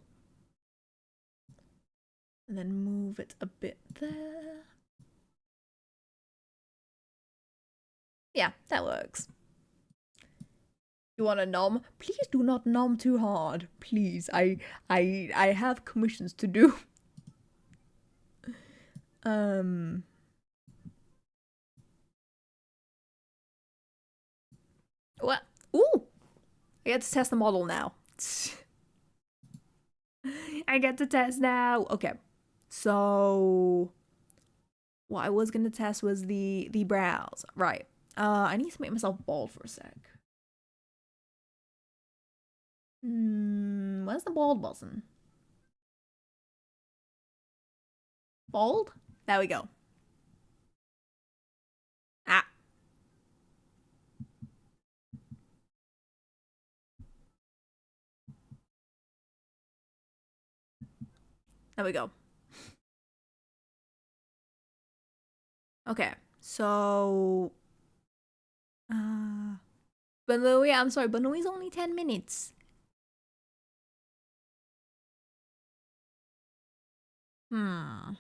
And then move it a bit there. Yeah, that works. You want to nom? Please do not nom too hard. Please, I have commissions to do. What? Ooh, I get to test the model now. I get to test now. Okay, so what I was gonna test was the brows. Right. I need to make myself bald for a sec. Where's the bald button? Bald? There we go. Ah. There we go. Okay, so but no, yeah, I'm sorry, but no, it's only 10 minutes. Something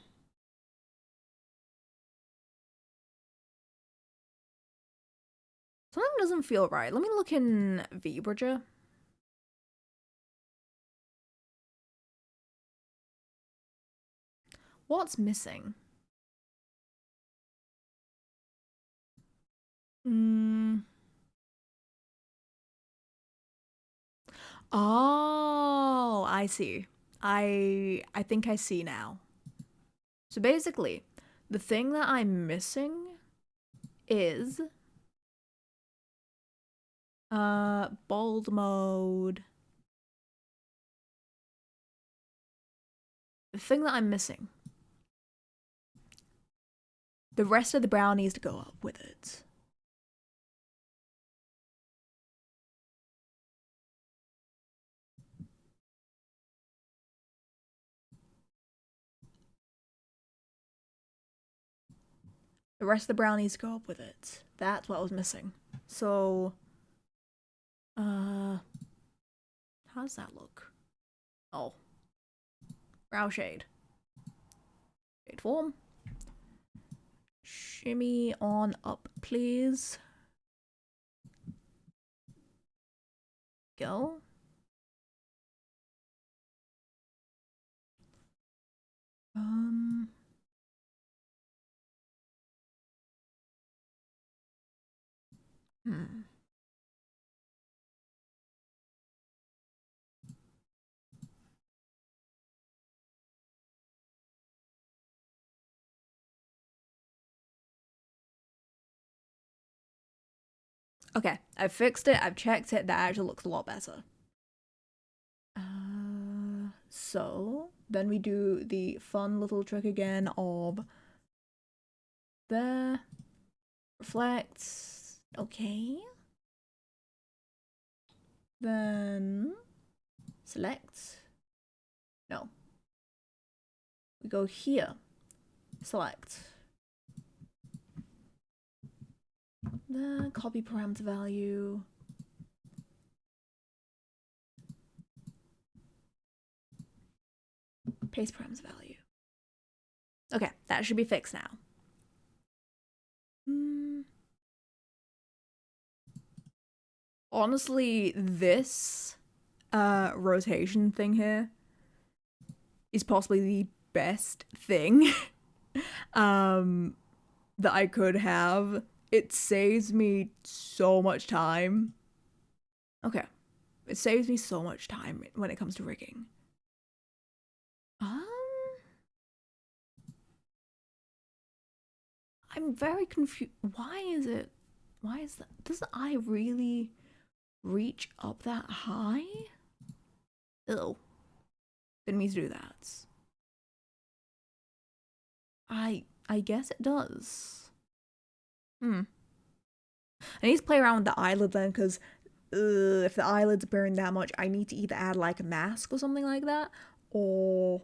doesn't feel right. Let me look in VBridger. What's missing? Oh, I see. I think I see now. So basically, the thing that I'm missing is bald mode. The thing that I'm missing. The rest of the brow needs to go up with it. The rest of the brow needs to go up with it. That's what was missing. So, how does that look? Oh. Brow shade. Shade form. Shimmy on up, please. Go. Okay, I've fixed it, I've checked it, that actually looks a lot better. So, then we do the fun little trick again of there. Reflect. Okay. Then select. No. We go here. Select. The copy parameter value. Paste parameter value. Okay, that should be fixed now. Honestly, this rotation thing here is possibly the best thing that I could have. It saves me so much time. Okay. It saves me so much time when it comes to rigging. I'm very confused. Why is it? Why is that? Does the eye really reach up that high? Ew. Didn't mean to do that. I guess it does. I need to play around with the eyelid then, because if the eyelid's appearing that much, I need to either add like a mask or something like that, or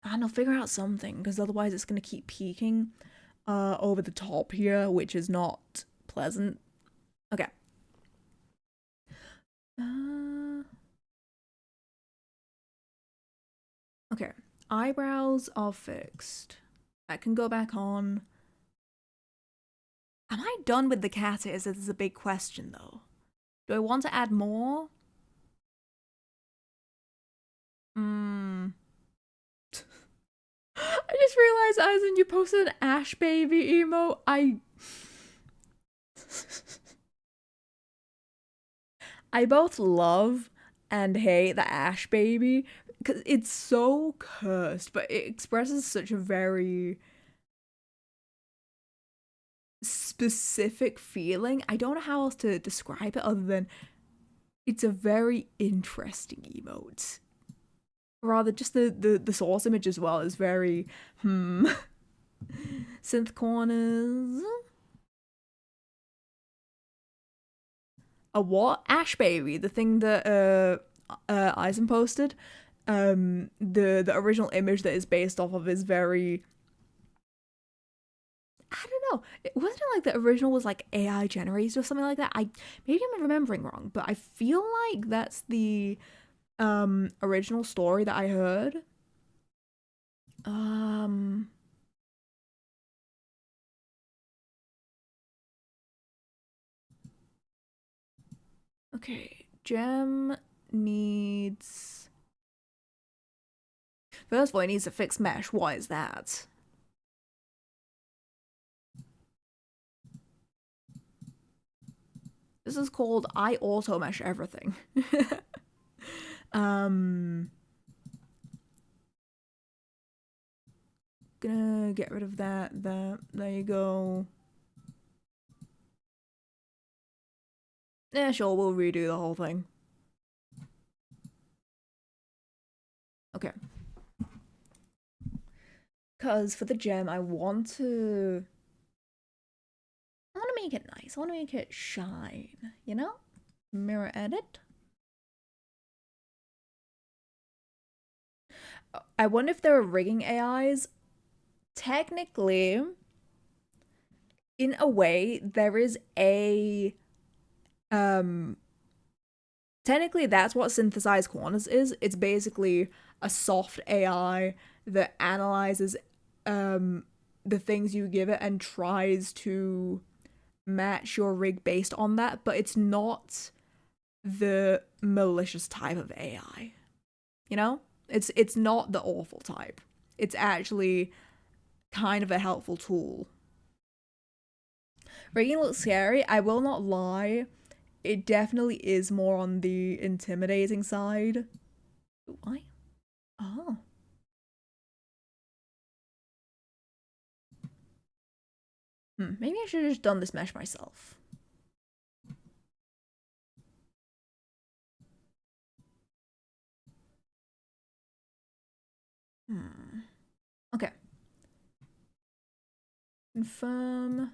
I don't know, figure out something, because otherwise it's gonna keep peeking over the top here, which is not pleasant. Okay. Okay. Eyebrows are fixed. That can go back on. Am I done with the cat ears? This is a big question though. Do I want to add more? I just realized, Aizen, you posted an Ash Baby emote. I both love and hate the Ash Baby because it's so cursed, but it expresses such a very specific feeling. I don't know how else to describe it other than it's a very interesting emote. Rather, just the source image as well is very synth corners. A what? Ash Baby, the thing that Eisen posted. The original image that is based off of is very, I don't know. It wasn't like the original was like AI generated or something like that. Maybe I'm remembering wrong, but I feel like that's the original story that I heard. Okay, Gem needs. First of all, it needs a fixed mesh. What is that? This is called I auto mesh everything. Gonna get rid of that. There you go. Yeah, sure, we'll redo the whole thing. Okay. Because for the gem, I want to make it nice. I want to make it shine, you know? Mirror edit. I wonder if there are rigging AIs. Technically, in a way, there is a technically that's what synthesized corners is. It's basically a soft AI that analyzes the things you give it and tries to match your rig based on that, but it's not the malicious type of AI. You know? It's not the awful type. It's actually kind of a helpful tool. Rigging looks scary, I will not lie. It definitely is more on the intimidating side. Why? Oh. Maybe I should have just done this mesh myself. Okay. Confirm.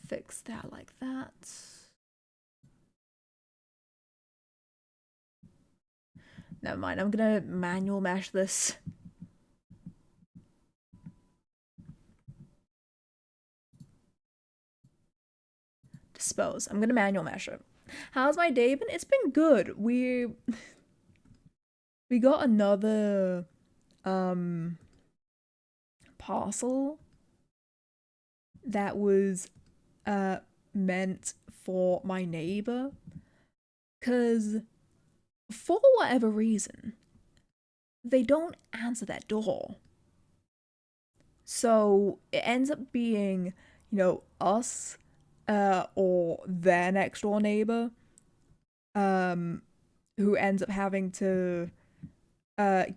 Fix that like that. Never mind, I'm gonna manual mesh this. Dispose. I'm gonna manual mesh it. How's my day been? It's been good. We got another parcel that was meant for my neighbor, because for whatever reason they don't answer that door, so it ends up being, you know, us or their next door neighbor who ends up having to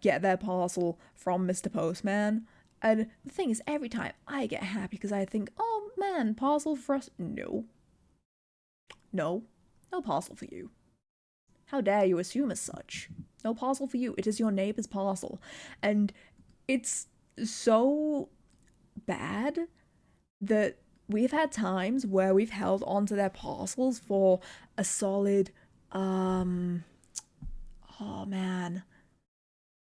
get their parcel from Mr. Postman. And the thing is, every time I get happy because I think, oh man, parcel for us. No. No. No parcel for you. How dare you assume as such? No parcel for you. It is your neighbor's parcel. And it's so bad that we've had times where we've held onto their parcels for a solid, oh man.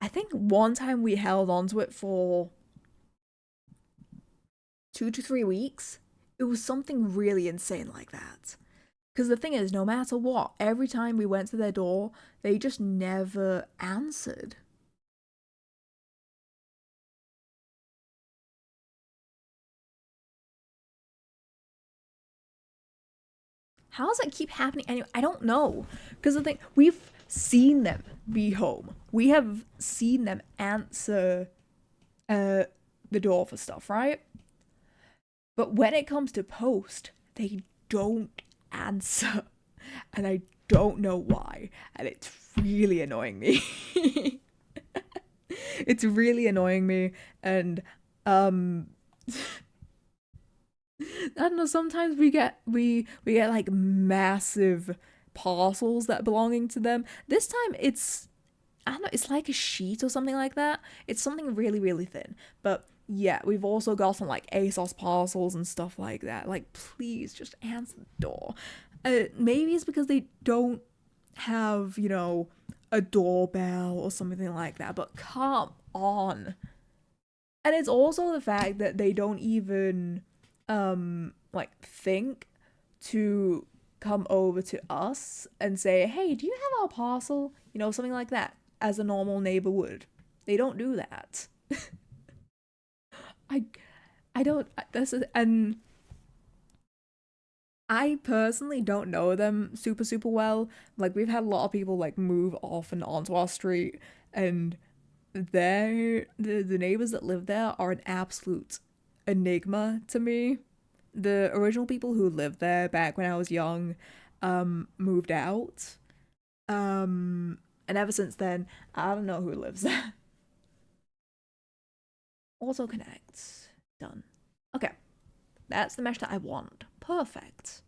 I think one time we held onto it for 2 to 3 weeks. It was something really insane like that. Because the thing is, no matter what, every time we went to their door, they just never answered. How does that keep happening anyway? I don't know. Because the thing, we've seen them be home. We have seen them answer the door for stuff, right? But when it comes to post, they don't answer. And I don't know why. And it's really annoying me. It's really annoying me. And I don't know, sometimes we get like massive parcels that are belonging to them. This time it's, I don't know, it's like a sheet or something like that. It's something really, really thin. But yeah, we've also got some like ASOS parcels and stuff like that. Like, please just answer the door. Maybe it's because they don't have, you know, a doorbell or something like that. But come on. And it's also the fact that they don't even like think to come over to us and say, hey, do you have our parcel? You know, something like that, as a normal neighbor would. They don't do that. I I don't, and I personally don't know them super super well. Like, we've had a lot of people like move off and onto our street, and the neighbors that live there are an absolute enigma to me. The original people who lived there back when I was young moved out. And ever since then, I don't know who lives there. Auto connect. Done. Okay. That's the mesh that I want. Perfect.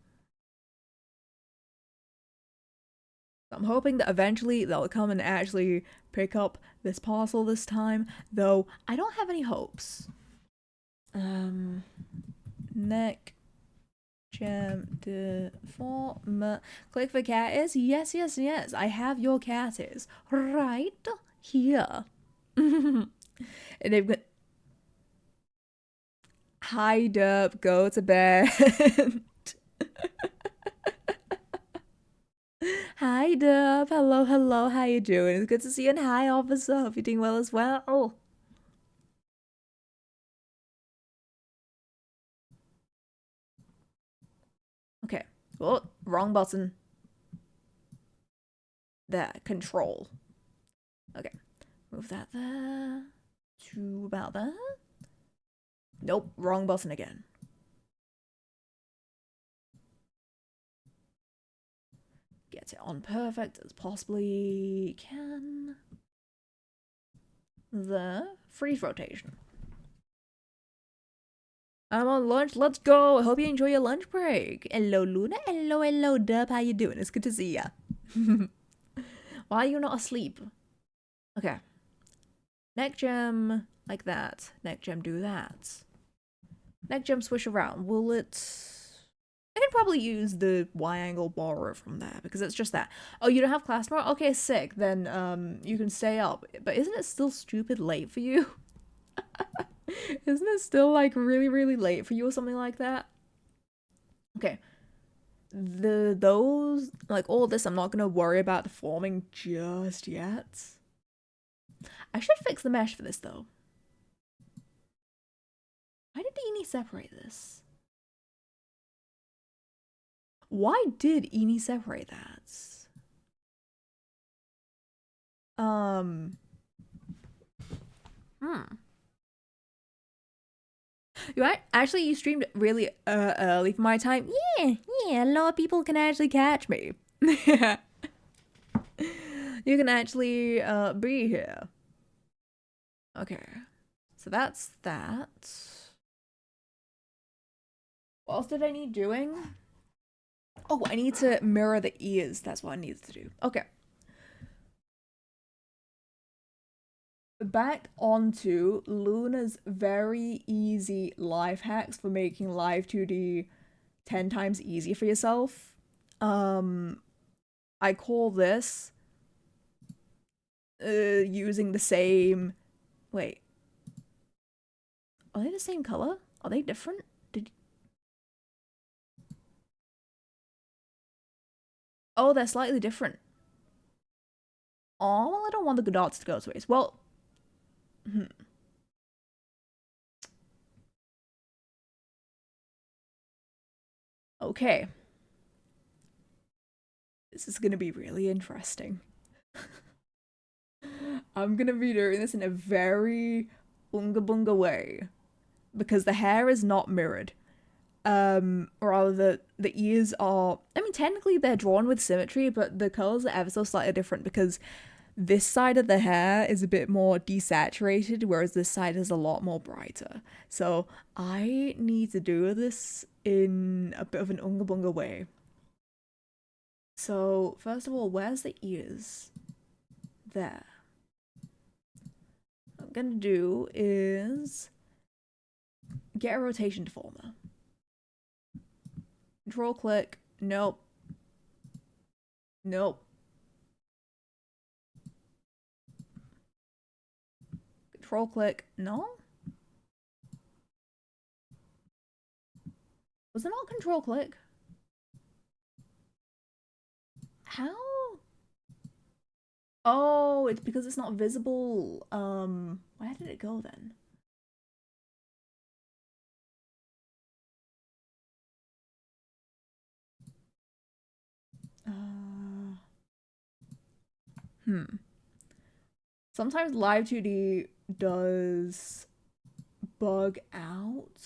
I'm hoping that eventually they'll come and actually pick up this parcel this time, though I don't have any hopes. Neck gem deform. Click for cat is. Yes, yes, yes. I have your cat is right here. And they've got, hide up, go to bed. Hi Dub, hello, hello, how you doing? It's good to see you, and hi officer, hope you're doing well as well. Okay, oh, wrong button. There, control. Okay, move that there to about there. Nope, wrong button again. Get it on perfect as possibly can. There, freeze rotation. I'm on lunch. Let's go. I hope you enjoy your lunch break. Hello, Luna. Hello, hello, Dub. How you doing? It's good to see ya. Why are you not asleep? Okay. Neck gem like that. Neck gem do that. Neck jump swish around. Will it... I can probably use the Y-angle borrow from there because it's just that. Oh, you don't have class tomorrow? Okay, sick. Then you can stay up. But isn't it still stupid late for you? Isn't it still like really, really late for you or something like that? Okay. Those like all this I'm not gonna worry about deforming just yet. I should fix the mesh for this though. Why did Eni separate this? Why did Eni separate that? Hmm. You streamed really early for my time. Yeah, a lot of people can actually catch me. Yeah. You can actually be here. Okay. So that's that. What else did I need doing? Oh, I need to mirror the ears. That's what I need to do. Okay. Back onto Luna's very easy life hacks for making Live2D 10 times easier for yourself. I call this using the same... Wait. Are they the same color? Are they different? Oh, they're slightly different. Oh, well, I don't want the dots to go to waste. Well, okay. This is gonna be really interesting. I'm gonna be doing this in a very bunga bunga way because the hair is not mirrored. Or rather the ears are, I mean, technically they're drawn with symmetry, but the colors are ever so slightly different because this side of the hair is a bit more desaturated, whereas this side is a lot more brighter. So I need to do this in a bit of an unga bunga way. So first of all, where's the ears? There. What I'm gonna do is get a rotation deformer. Control click. Nope. Nope. Control click. No? Was it not control click? How? Oh, it's because it's not visible. Where did it go then? Uh, hmm. Sometimes Live2D does bug out.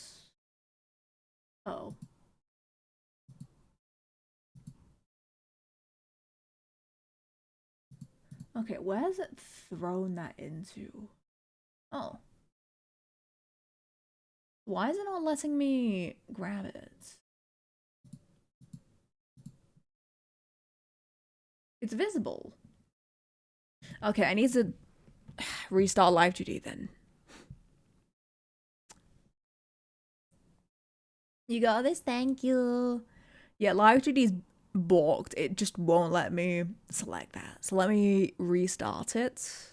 Oh. Okay, where's it thrown that into? Oh. Why is it not letting me grab it? It's visible. Okay, I need to restart Live2D then. You got this, thank you. Yeah, Live2D's balked. It just won't let me select that. So let me restart it.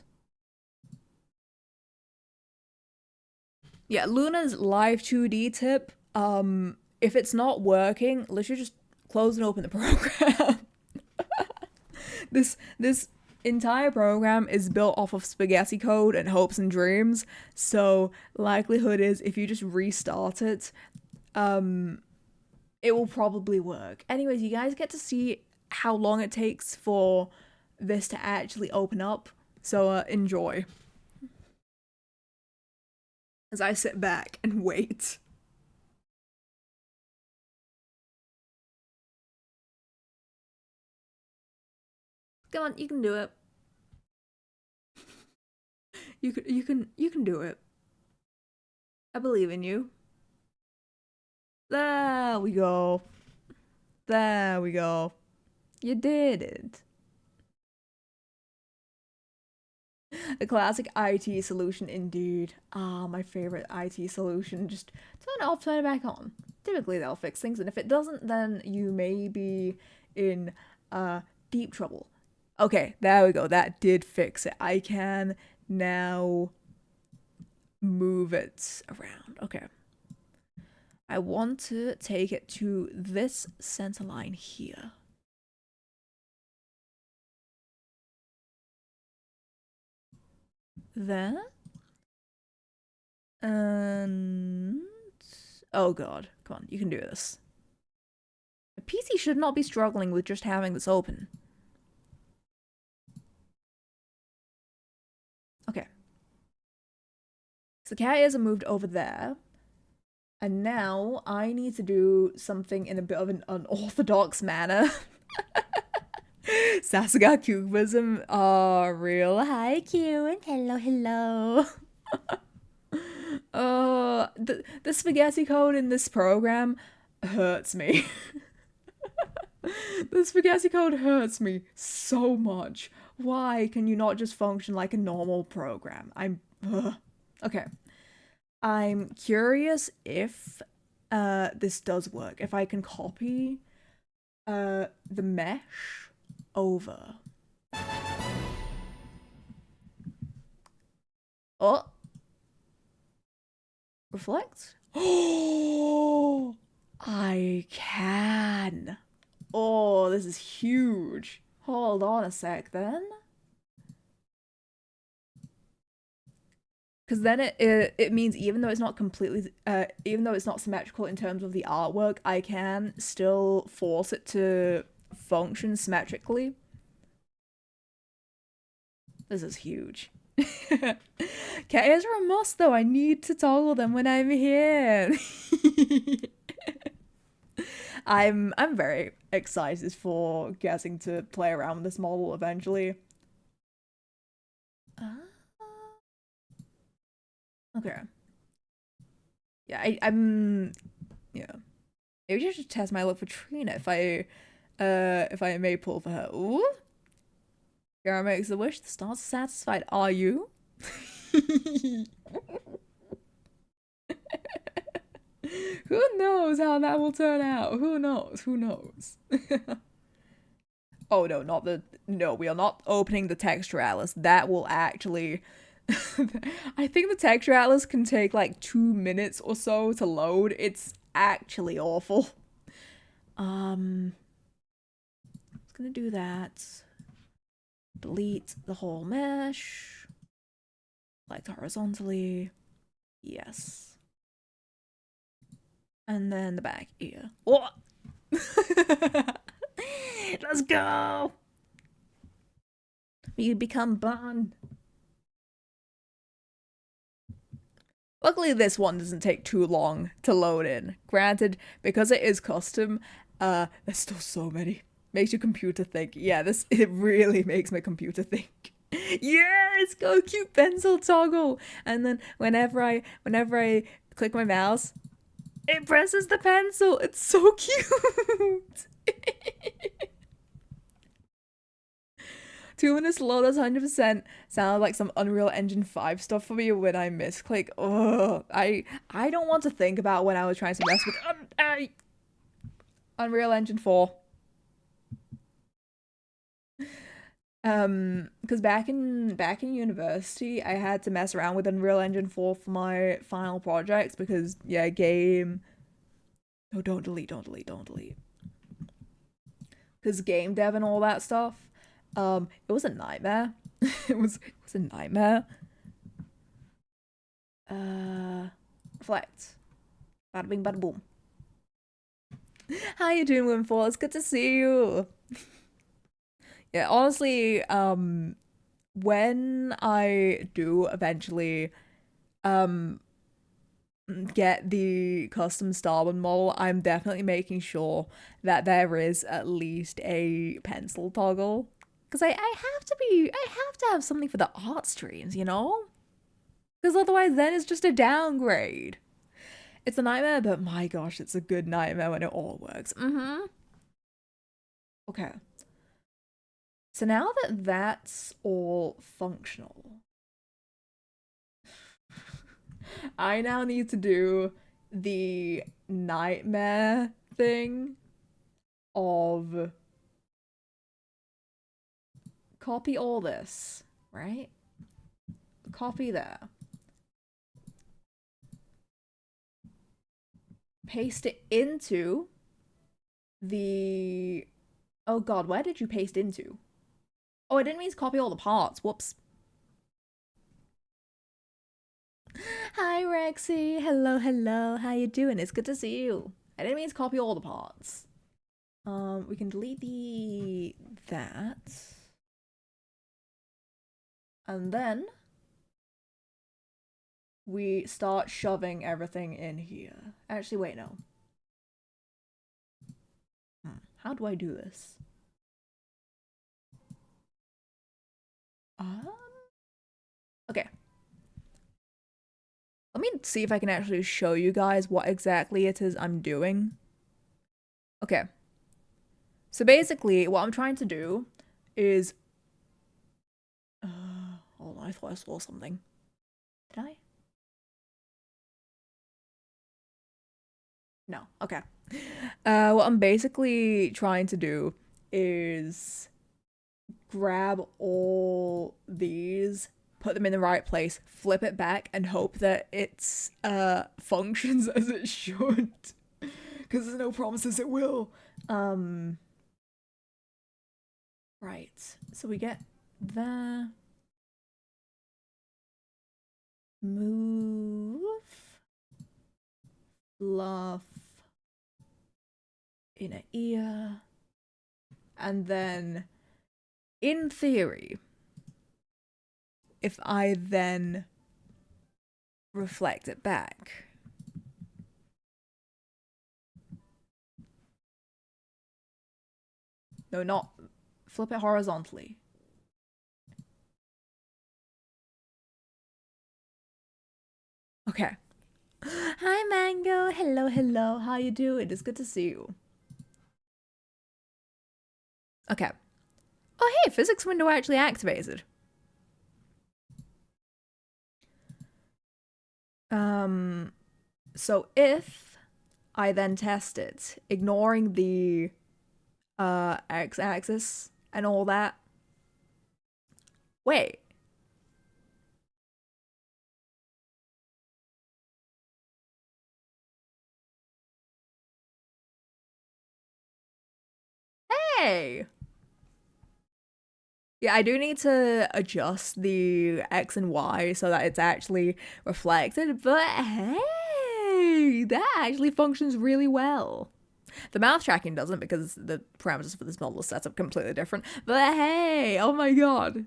Yeah, Luna's Live2D tip. If it's not working, literally just close and open the program. This entire program is built off of spaghetti code and hopes and dreams. So likelihood is if you just restart it, it will probably work. Anyways, you guys get to see how long it takes for this to actually open up. So enjoy as I sit back and wait. Come on, you can do it. You can do it. I believe in you. There we go. There we go. You did it. A classic IT solution indeed. Ah, my favorite IT solution. Just turn it off, turn it back on. Typically they'll fix things, and if it doesn't, then you may be in deep trouble. Okay, there we go. That did fix it. I can now move it around. Okay. I want to take it to this center line here. There. And oh god, come on, you can do this. A PC should not be struggling with just having this open. Okay. So the cat ears are moved over there. And now I need to do something in a bit of an unorthodox manner. Sasuga cubism. Oh, real high Q and hello, hello. Oh, the spaghetti code in this program hurts me. The spaghetti code hurts me so much. Why can you not just function like a normal program? Okay. I'm curious if this does work. If I can copy the mesh over. Oh. Reflect. Oh, I can. Oh, this is huge. Hold on a sec then. Because then it means even though it's not completely, even though it's not symmetrical in terms of the artwork, I can still force it to function symmetrically. This is huge. Cat ears are a must though. I need to toggle them when I'm here. I'm very excited for getting to play around with this model eventually. Okay. Yeah, I'm yeah. Maybe I should test my luck for Trina if I may pull for her. Ooh. Gara makes a wish, the stars are satisfied. Are you? Who knows how that will turn out? Who knows? Who knows? Oh no, not the no, we are not opening the texture atlas. That will actually I think the texture atlas can take like 2 minutes or so to load. It's actually awful. I was gonna do that. Delete the whole mesh. Select horizontally. Yes. And then the back ear. Oh! Let's go! You become Bond. Luckily, this one doesn't take too long to load in. Granted, because it is custom, there's still so many. Makes your computer think. Yeah, it really makes my computer think. Yes, go cute pencil toggle. And then whenever I click my mouse, it presses the pencil. It's so cute. 2 minutes low, that's 100% sounded like some Unreal Engine 5 stuff for me when I misclick. Oh, I don't want to think about when I was trying to mess with Unreal Engine 4. Because back in university, I had to mess around with Unreal Engine 4 for my final projects because yeah, game. Oh, don't delete. Because game dev and all that stuff. It was a nightmare. it was a nightmare. Reflect. Bada bing, bada boom. How you doing, Wimfall? It's good to see you. Yeah, honestly, when I do eventually, get the custom Starman model, I'm definitely making sure that there is at least a pencil toggle. Because I have to have something for the art streams, you know? Because otherwise then it's just a downgrade. It's a nightmare, but my gosh, it's a good nightmare when it all works. Okay. So now that that's all functional, I now need to do the nightmare thing of copy all this, right? Copy there. Paste it into the... Oh god, where did you paste into? Oh, I didn't mean to copy all the parts. Whoops. Hi, Rexy. Hello, hello. How you doing? It's good to see you. I didn't mean to copy all the parts. We can delete that. And then we start shoving everything in here. Actually, wait, no. How do I do this? Okay. Let me see if I can actually show you guys what exactly it is I'm doing. Okay. So basically, what I'm trying to do is... hold on, I thought I saw something. Did I? No. Okay. What I'm basically trying to do is grab all these, put them in the right place, flip it back, and hope that it's functions as it should. Because there's no promises it will. Right. So we get there. Move. Fluff. Inner ear. And then, in theory, if I then reflect it back, no, not flip it horizontally. Okay. Hi, Mango. Hello, hello. How you doing? It's good to see you. Okay. Oh, hey, physics window actually activated. So if I then test it, ignoring the x-axis and all that. Wait. Hey! Yeah, I do need to adjust the X and Y so that it's actually reflected, but hey, that actually functions really well. The mouth tracking doesn't because the parameters for this model are set up completely different, but hey, oh my god.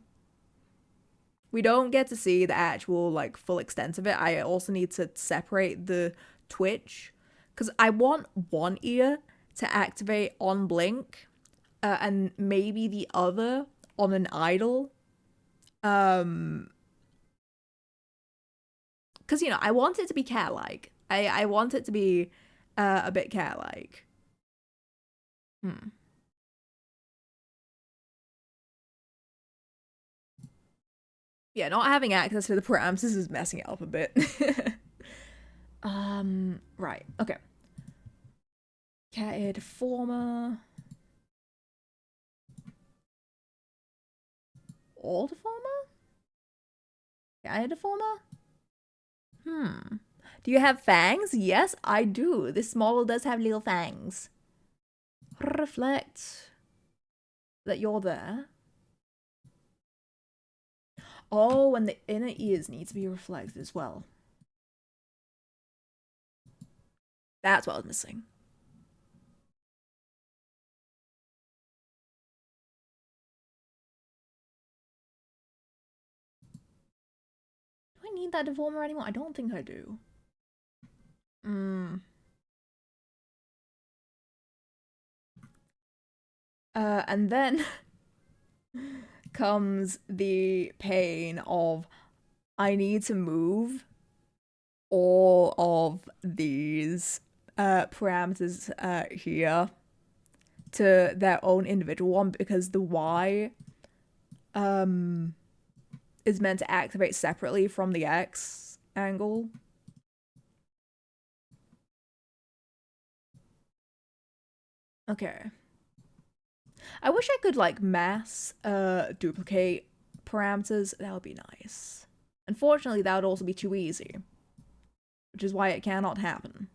We don't get to see the actual, like, full extent of it. I also need to separate the twitch because I want one ear to activate on blink and maybe the other on an idle. Because, you know, I want it to be cat-like. I want it to be a bit cat-like. Yeah, not having access to the parameters is messing it up a bit. Right, okay. Cat ear deformer. All deformer? Cat ear deformer? Do you have fangs? Yes, I do. This model does have little fangs. Reflect that you're there. Oh, and the inner ears need to be reflected as well. That's what I was missing. Do I need that deformer anymore? I don't think I do. And then comes the pain of I need to move all of these parameters here to their own individual one because the Y is meant to activate separately from the X angle. Okay. I wish I could like mass duplicate parameters. That would be nice. Unfortunately, that would also be too easy, which is why it cannot happen.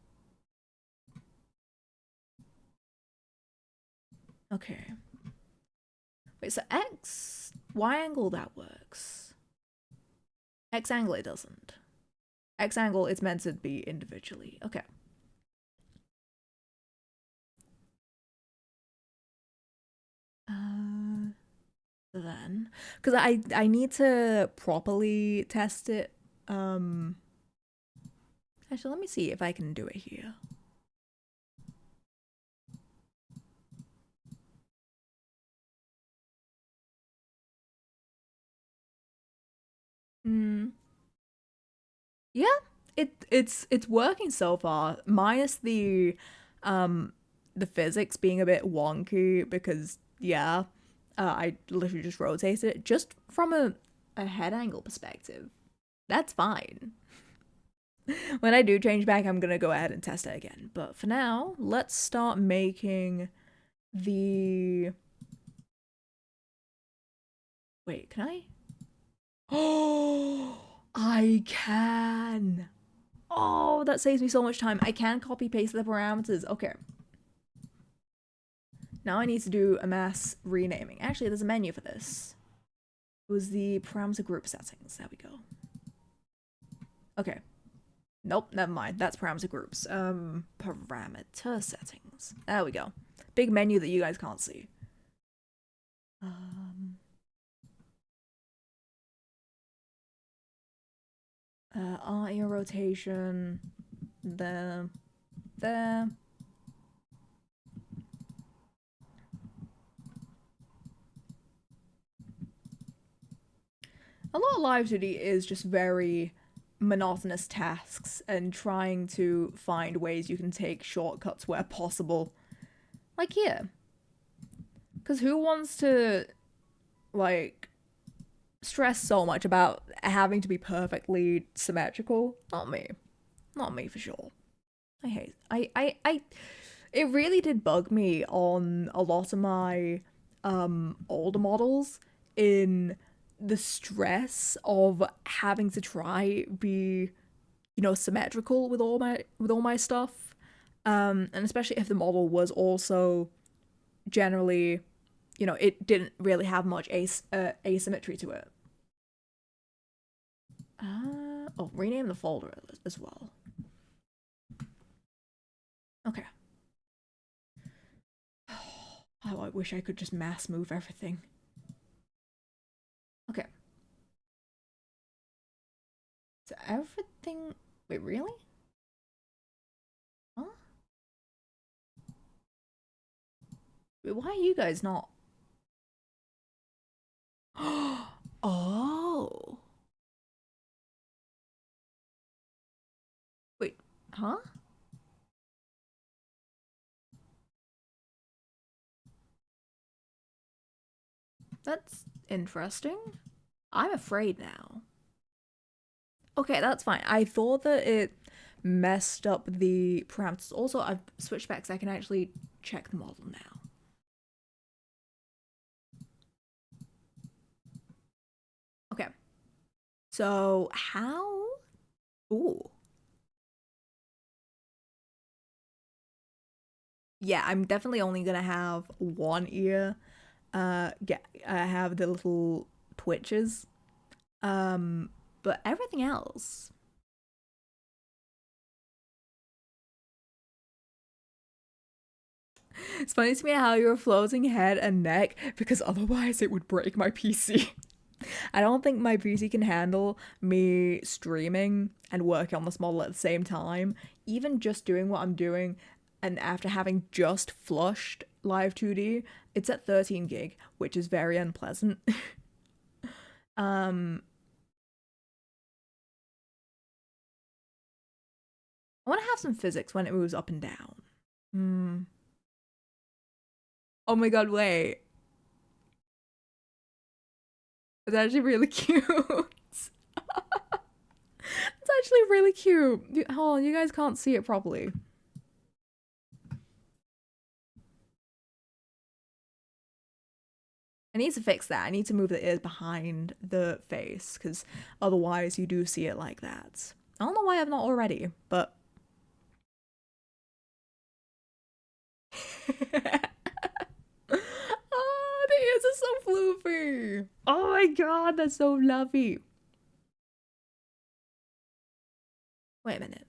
Okay. Wait, so Y angle that works. X angle it doesn't. X angle it's meant to be individually. Okay. Then, because I need to properly test it. Actually, let me see if I can do it here. Hmm. Yeah, it's working so far, minus the physics being a bit wonky because yeah, I literally just rotated it just from a head angle perspective. That's fine. When I do change back, I'm gonna go ahead and test it again. But for now, let's start making the. Wait, can I? Oh, I can. Oh, that saves me so much time. I can copy paste the parameters. Okay. Now I need to do a mass renaming. Actually, there's a menu for this. It was the parameter group settings. There we go. Okay. Nope, never mind. That's parameter groups. Parameter settings. There we go. Big menu that you guys can't see. Ear rotation. There. There. A lot of Live2D is just very monotonous tasks and trying to find ways you can take shortcuts where possible. Like here. Because who wants to, like, stress so much about having to be perfectly symmetrical? Not me. Not me for sure. I hate. It really did bug me on a lot of my older models in the stress of having to try be symmetrical with all my stuff, and especially if the model was also generally it didn't really have much asymmetry to it. Oh, rename the folder as well. Okay. Oh, I wish I could just mass move everything. Okay. So everything. Wait, really? Huh? Wait, why are you guys not? Oh. Wait, huh? That's interesting. I'm afraid now. Okay, that's fine. I thought that it messed up the parameters. Also, I've switched back so I can actually check the model now. Okay. So how? Ooh. Yeah, I'm definitely only gonna have one ear. Have the little twitches. But everything else. It's funny to me how you're floating head and neck because otherwise it would break my PC. I don't think my PC can handle me streaming and working on this model at the same time. Even just doing what I'm doing, and after having just flushed Live2D, it's at 13 gig, which is very unpleasant. um, I want to have some physics when it moves up and down. Hmm. Oh my god, wait. It's actually really cute. It's actually really cute. Hold on, you guys can't see it properly. I need to fix that. I need to move the ears behind the face, because otherwise you do see it like that. I don't know why I've not already, but... Oh, the ears are so floofy. Oh my god, that's so lovely. Wait a minute.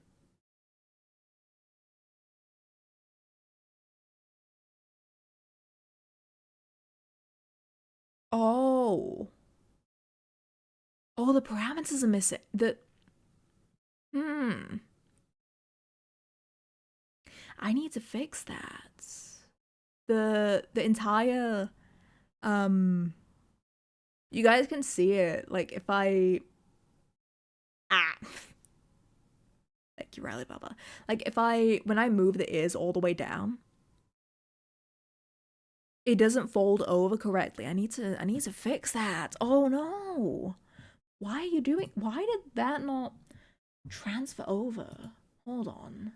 Oh. Oh, the parameters are missing. I need to fix that. The entire you guys can see it. Like if I thank you, Riley Baba. Like if when I move the ears all the way down, it doesn't fold over correctly. I need to fix that. Oh no. Why are you doing why did that not transfer over? Hold on.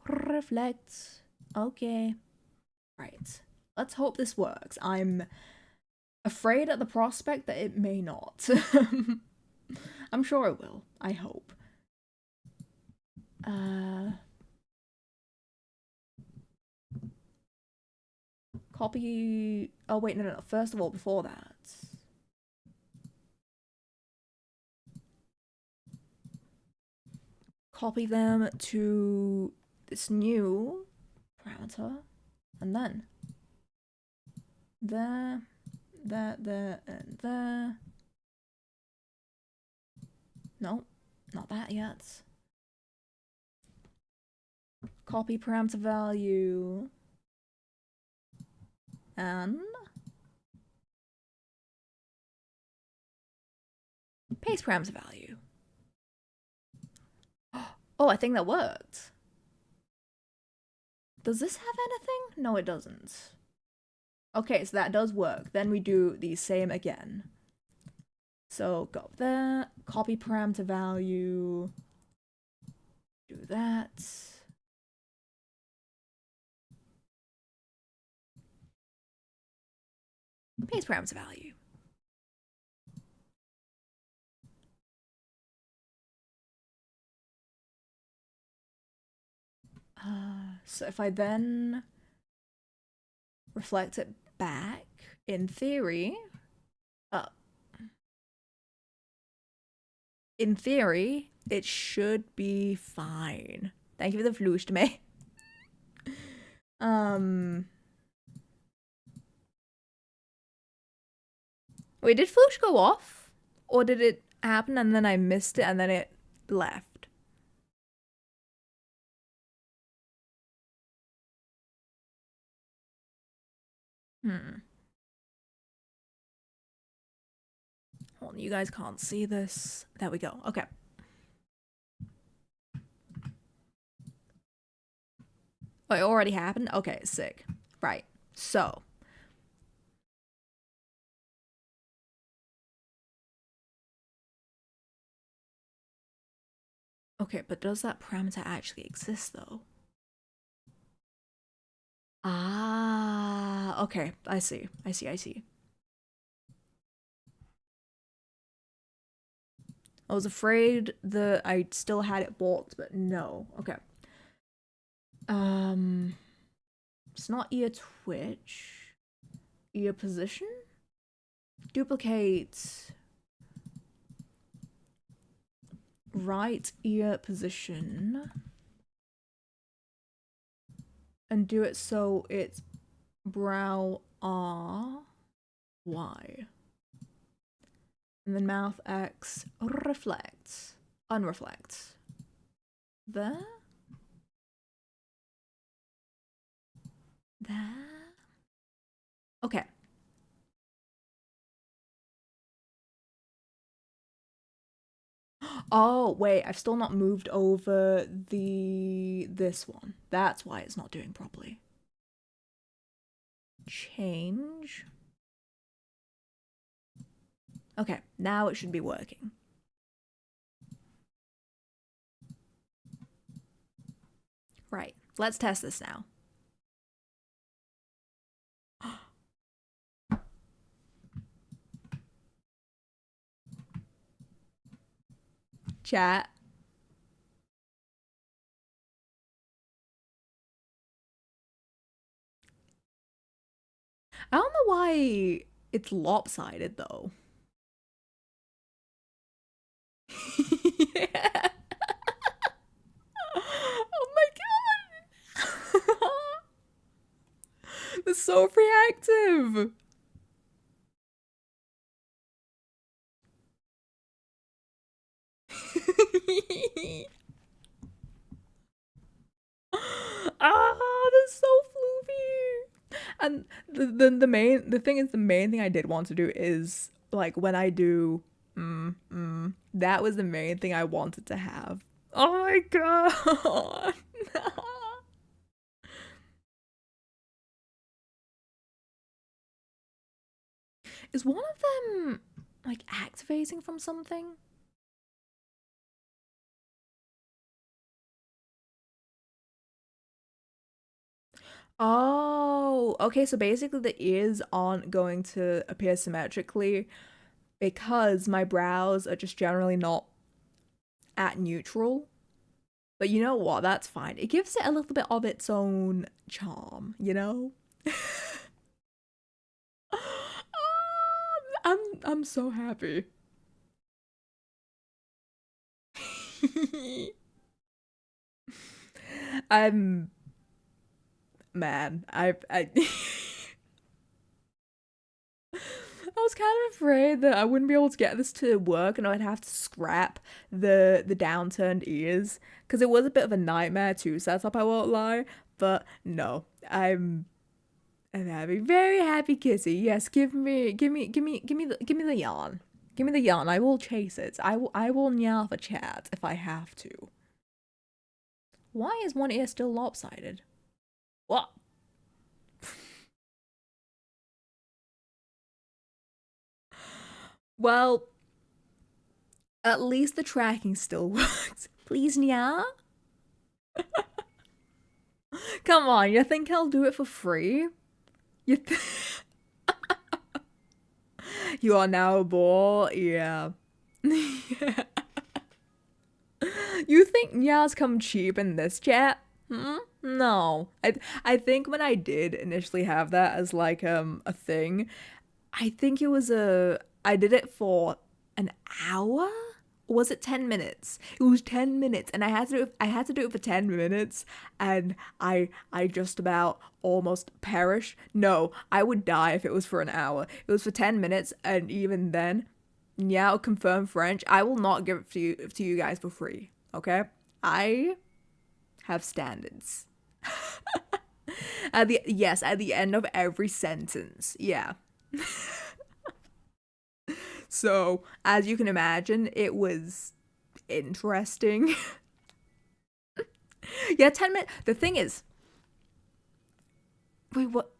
Reflect. Okay. Right. Let's hope this works. I'm afraid at the prospect that it may not. I'm sure it will. I hope. Copy. Oh, wait, no. First of all, before that. Copy them to this new parameter. And then there, and there. No, not that yet. Copy parameter value. And paste parameter value. Oh, I think that worked. Does this have anything? No, it doesn't. Okay, so that does work. Then we do the same again. So go up there, copy parameter value, do that. Paste parameter value. So if I then reflect it back, in theory, it should be fine. Thank you for the floosh to me. Wait, did floosh go off? Or did it happen and then I missed it and then it left? Hold on, you guys can't see this. There we go. Okay. Oh, it already happened? Okay, sick. Right. So. Okay, but does that parameter actually exist though? Ah, okay. I see. I was afraid that I still had it blocked, but no. Okay. It's not ear twitch. Ear position? Duplicate right ear position and do it so it's brow R Y. And then mouth X reflects, unreflects. There. There. Okay. Oh, wait, I've still not moved over this one. That's why it's not doing properly. Change. Okay, now it should be working. Right, let's test this now. chat. I don't know why it's lopsided though. Yeah. Oh my god. They're so reactive. That's so floofy. And the thing is, the main thing I did want to do is like when I do that was the main thing I wanted to have. Oh my god. Is one of them like activating from something? Oh, okay. So basically, the ears aren't going to appear symmetrically because my brows are just generally not at neutral. But you know what? That's fine. It gives it a little bit of its own charm, you know? I'm so happy. I'm man. I I was kind of afraid that I wouldn't be able to get this to work and I'd have to scrap the downturned ears because it was a bit of a nightmare to set up, I won't lie. But no, I'm happy, very happy kitty. Yes, give me the yarn. Give me the yarn. I will chase it. I will meow for chat if I have to. Why is one ear still lopsided? What? Well, at least the tracking still works. Please, Nya? Come on, you think I'll do it for free? You, you are now a ball? Yeah. Yeah. You think Nya's come cheap in this chat? Hmm? No. I think when I did initially have that as like a thing, I think it was I did it for an hour? Or was it 10 minutes? It was 10 minutes and I had to do it for 10 minutes and I just about almost perished. No, I would die if it was for an hour. It was for 10 minutes and even then, yeah, I'll confirm French. I will not give it to you guys for free. Okay? I have standards. At the end of every sentence. Yeah. So, as you can imagine, it was interesting. Yeah, 10 minutes. The thing is, wait, what?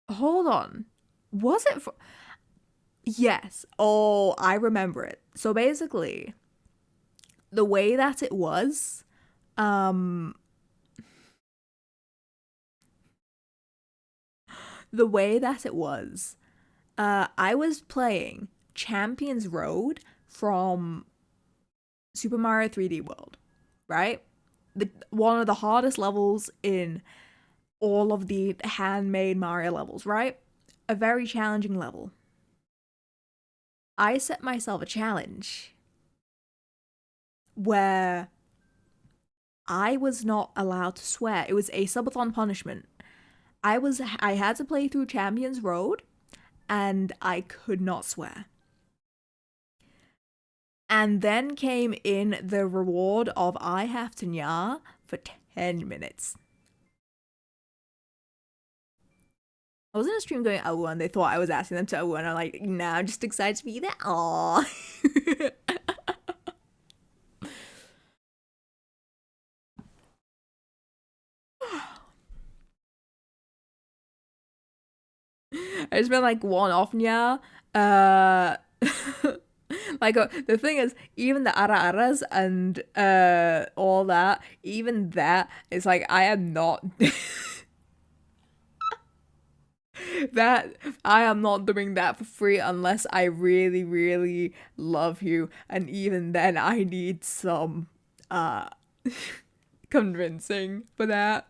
Hold on. Was it for. Yes. Oh, I remember it. So basically, the way that it was, um, the way that it was, I was playing Champions Road from Super Mario 3D World, right? One of the hardest levels in all of the handmade Mario levels, right? A very challenging level. I set myself a challenge where I was not allowed to swear. It was a subathon punishment. I had to play through Champions Road and I could not swear. And then came in the reward of I have to nya for 10 minutes. I was in a stream going, oh, and they thought I was asking them to oh, and I'm like, nah, I'm just excited to be there. Aww. I just been like one off nya. Uh, like the thing is, even the ara aras and all that, even that, it's like I am not. That I am not doing that for free unless I really, really love you, and even then I need some convincing for that.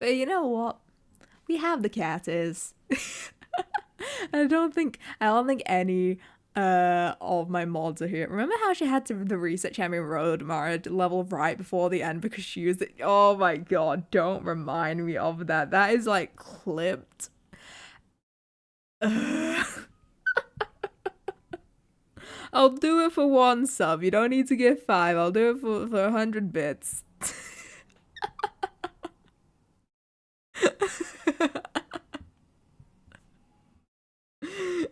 But you know what? We have the cat is. I don't think any of my mods are here. Remember how she had to the reset champion road Mara level right before the end because she used it? Oh my god, don't remind me of that. That is like clipped. I'll do it for 1 sub. You don't need to give 5. I'll do it for 100 bits.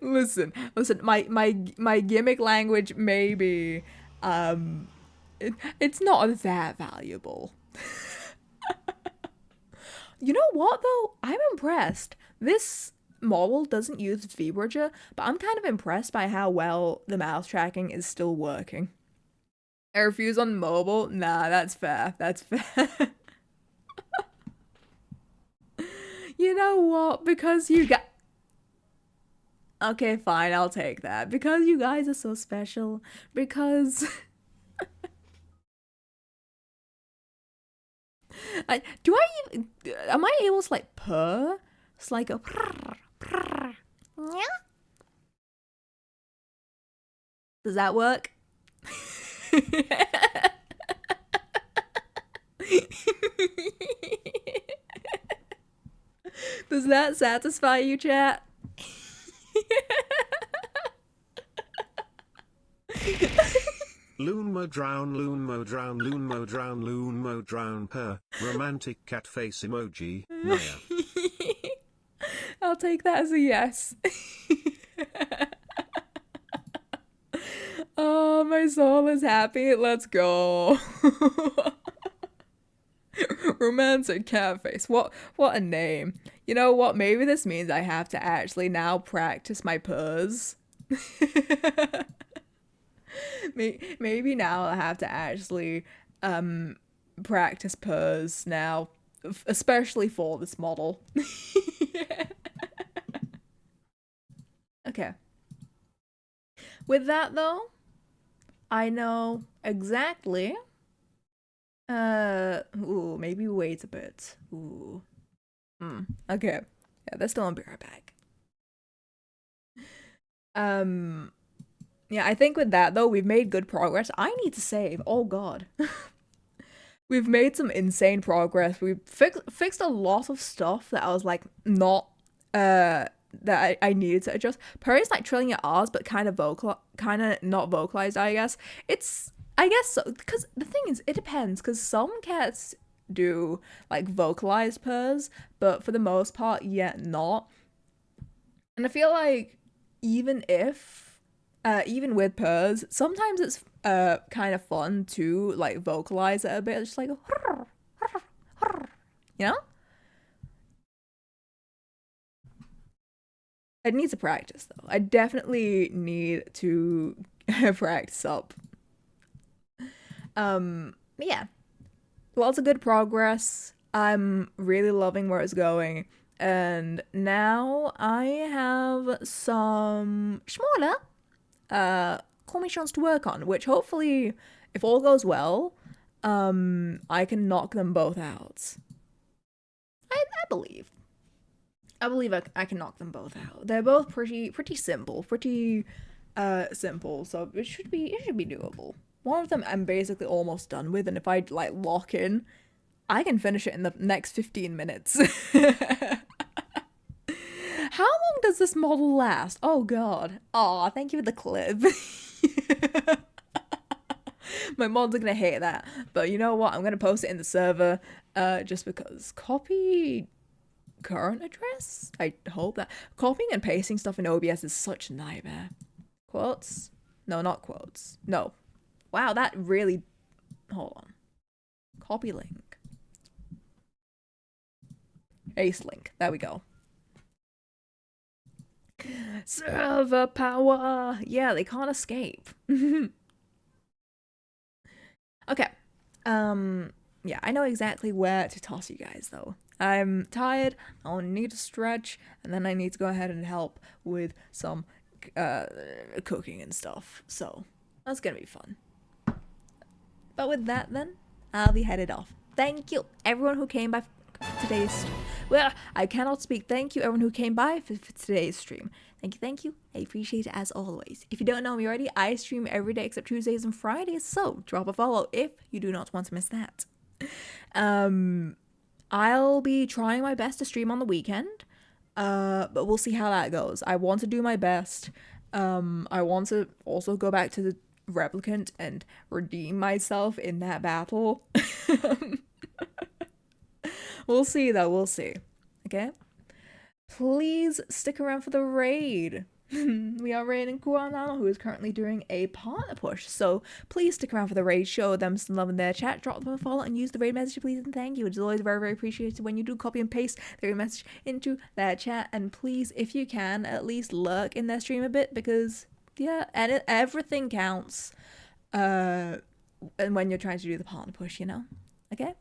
listen, my gimmick language maybe it's not that valuable. You know what though? I'm impressed. This model doesn't use VBridger, but I'm kind of impressed by how well the mouse tracking is still working. I refuse on mobile? Nah, that's fair. That's fair. You know what? Because you got. Okay, fine, I'll take that. Because you guys are so special. Because. Am I able to like purr? It's like a. Yeah. Does that work? Does that satisfy you, chat? Loonmo drown, Loonmo drown, Loonmo drown, Loonmo drown per romantic cat face emoji. Naya. I'll take that as a yes. Oh, my soul is happy. Let's go. Romantic cat face. What a name. You know what? Maybe this means I have to actually now practice my purrs. Maybe now I have to actually practice purrs now, especially for this model. Okay. With that though, I know exactly. Ooh, maybe wait a bit. Ooh. Okay. Yeah, that's still on be right back. Yeah, I think with that though, we've made good progress. I need to save. Oh god. We've made some insane progress. We've fixed a lot of stuff that I was like not that I needed to adjust. Perry's like trilling at R's, but kind of not vocalized, I guess. I guess so, because the thing is, it depends, because some cats do like vocalized purrs, but for the most part, yeah, not. And I feel like even with purrs, sometimes it's kind of fun to like vocalize it a bit, just like you know. I need to practice though. I definitely need to practice up. Yeah, lots of good progress. I'm really loving where it's going, and now I have some smaller commissions to work on, which hopefully, if all goes well, I can knock them both out. I believe. I believe I can knock them both out. They're both pretty simple, simple. So it should be doable. One of them I'm basically almost done with, and if I like lock in, I can finish it in the next 15 minutes. How long does this model last? Oh god. Aw, thank you for the clip. My mods are gonna hate that. But you know what? I'm gonna post it in the server just because. Copy current address? I hope that. Copying and pasting stuff in OBS is such a nightmare. Quotes? No, not quotes. No. Wow, that really... Hold on. Copy link. Ace link. There we go. Server power! Yeah, they can't escape. Okay. yeah, I know exactly where to toss you guys though. I'm tired, I'll need to stretch, and then I need to go ahead and help with some cooking and stuff. So that's gonna be fun. But with that then, I'll be headed off. Thank you everyone who came by today's, well, I cannot speak. Thank you everyone who came by for today's stream. Thank you. I appreciate it as always. If you don't know me already, I stream every day except Tuesdays and Fridays, so drop a follow if you do not want to miss that. I'll be trying my best to stream on the weekend, but we'll see how that goes. I want to do my best. I want to also go back to the replicant and redeem myself in that battle. We'll see though, we'll see. Okay? Please stick around for the raid. We are raiding Kuanano, who is currently doing a partner push. So please stick around for the raid, show them some love in their chat, drop them a follow, and use the raid message, please and thank you. It's always very, very appreciated when you do copy and paste the raid message into their chat. And please, if you can, at least lurk in their stream a bit, because yeah, and everything counts. And when you're trying to do the partner push, you know? Okay?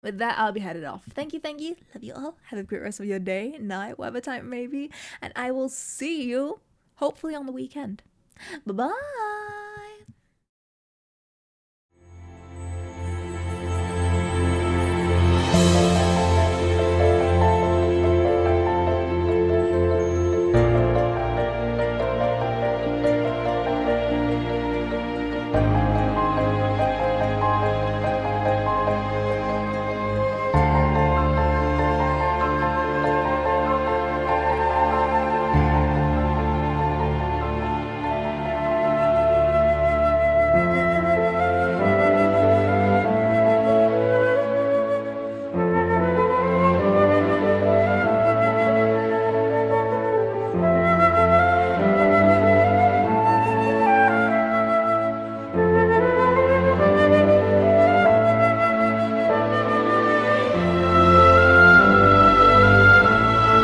With that, I'll be headed off. Thank you. Love you all. Have a great rest of your day, night, whatever time it may be. And I will see you, hopefully, on the weekend. Bye-bye.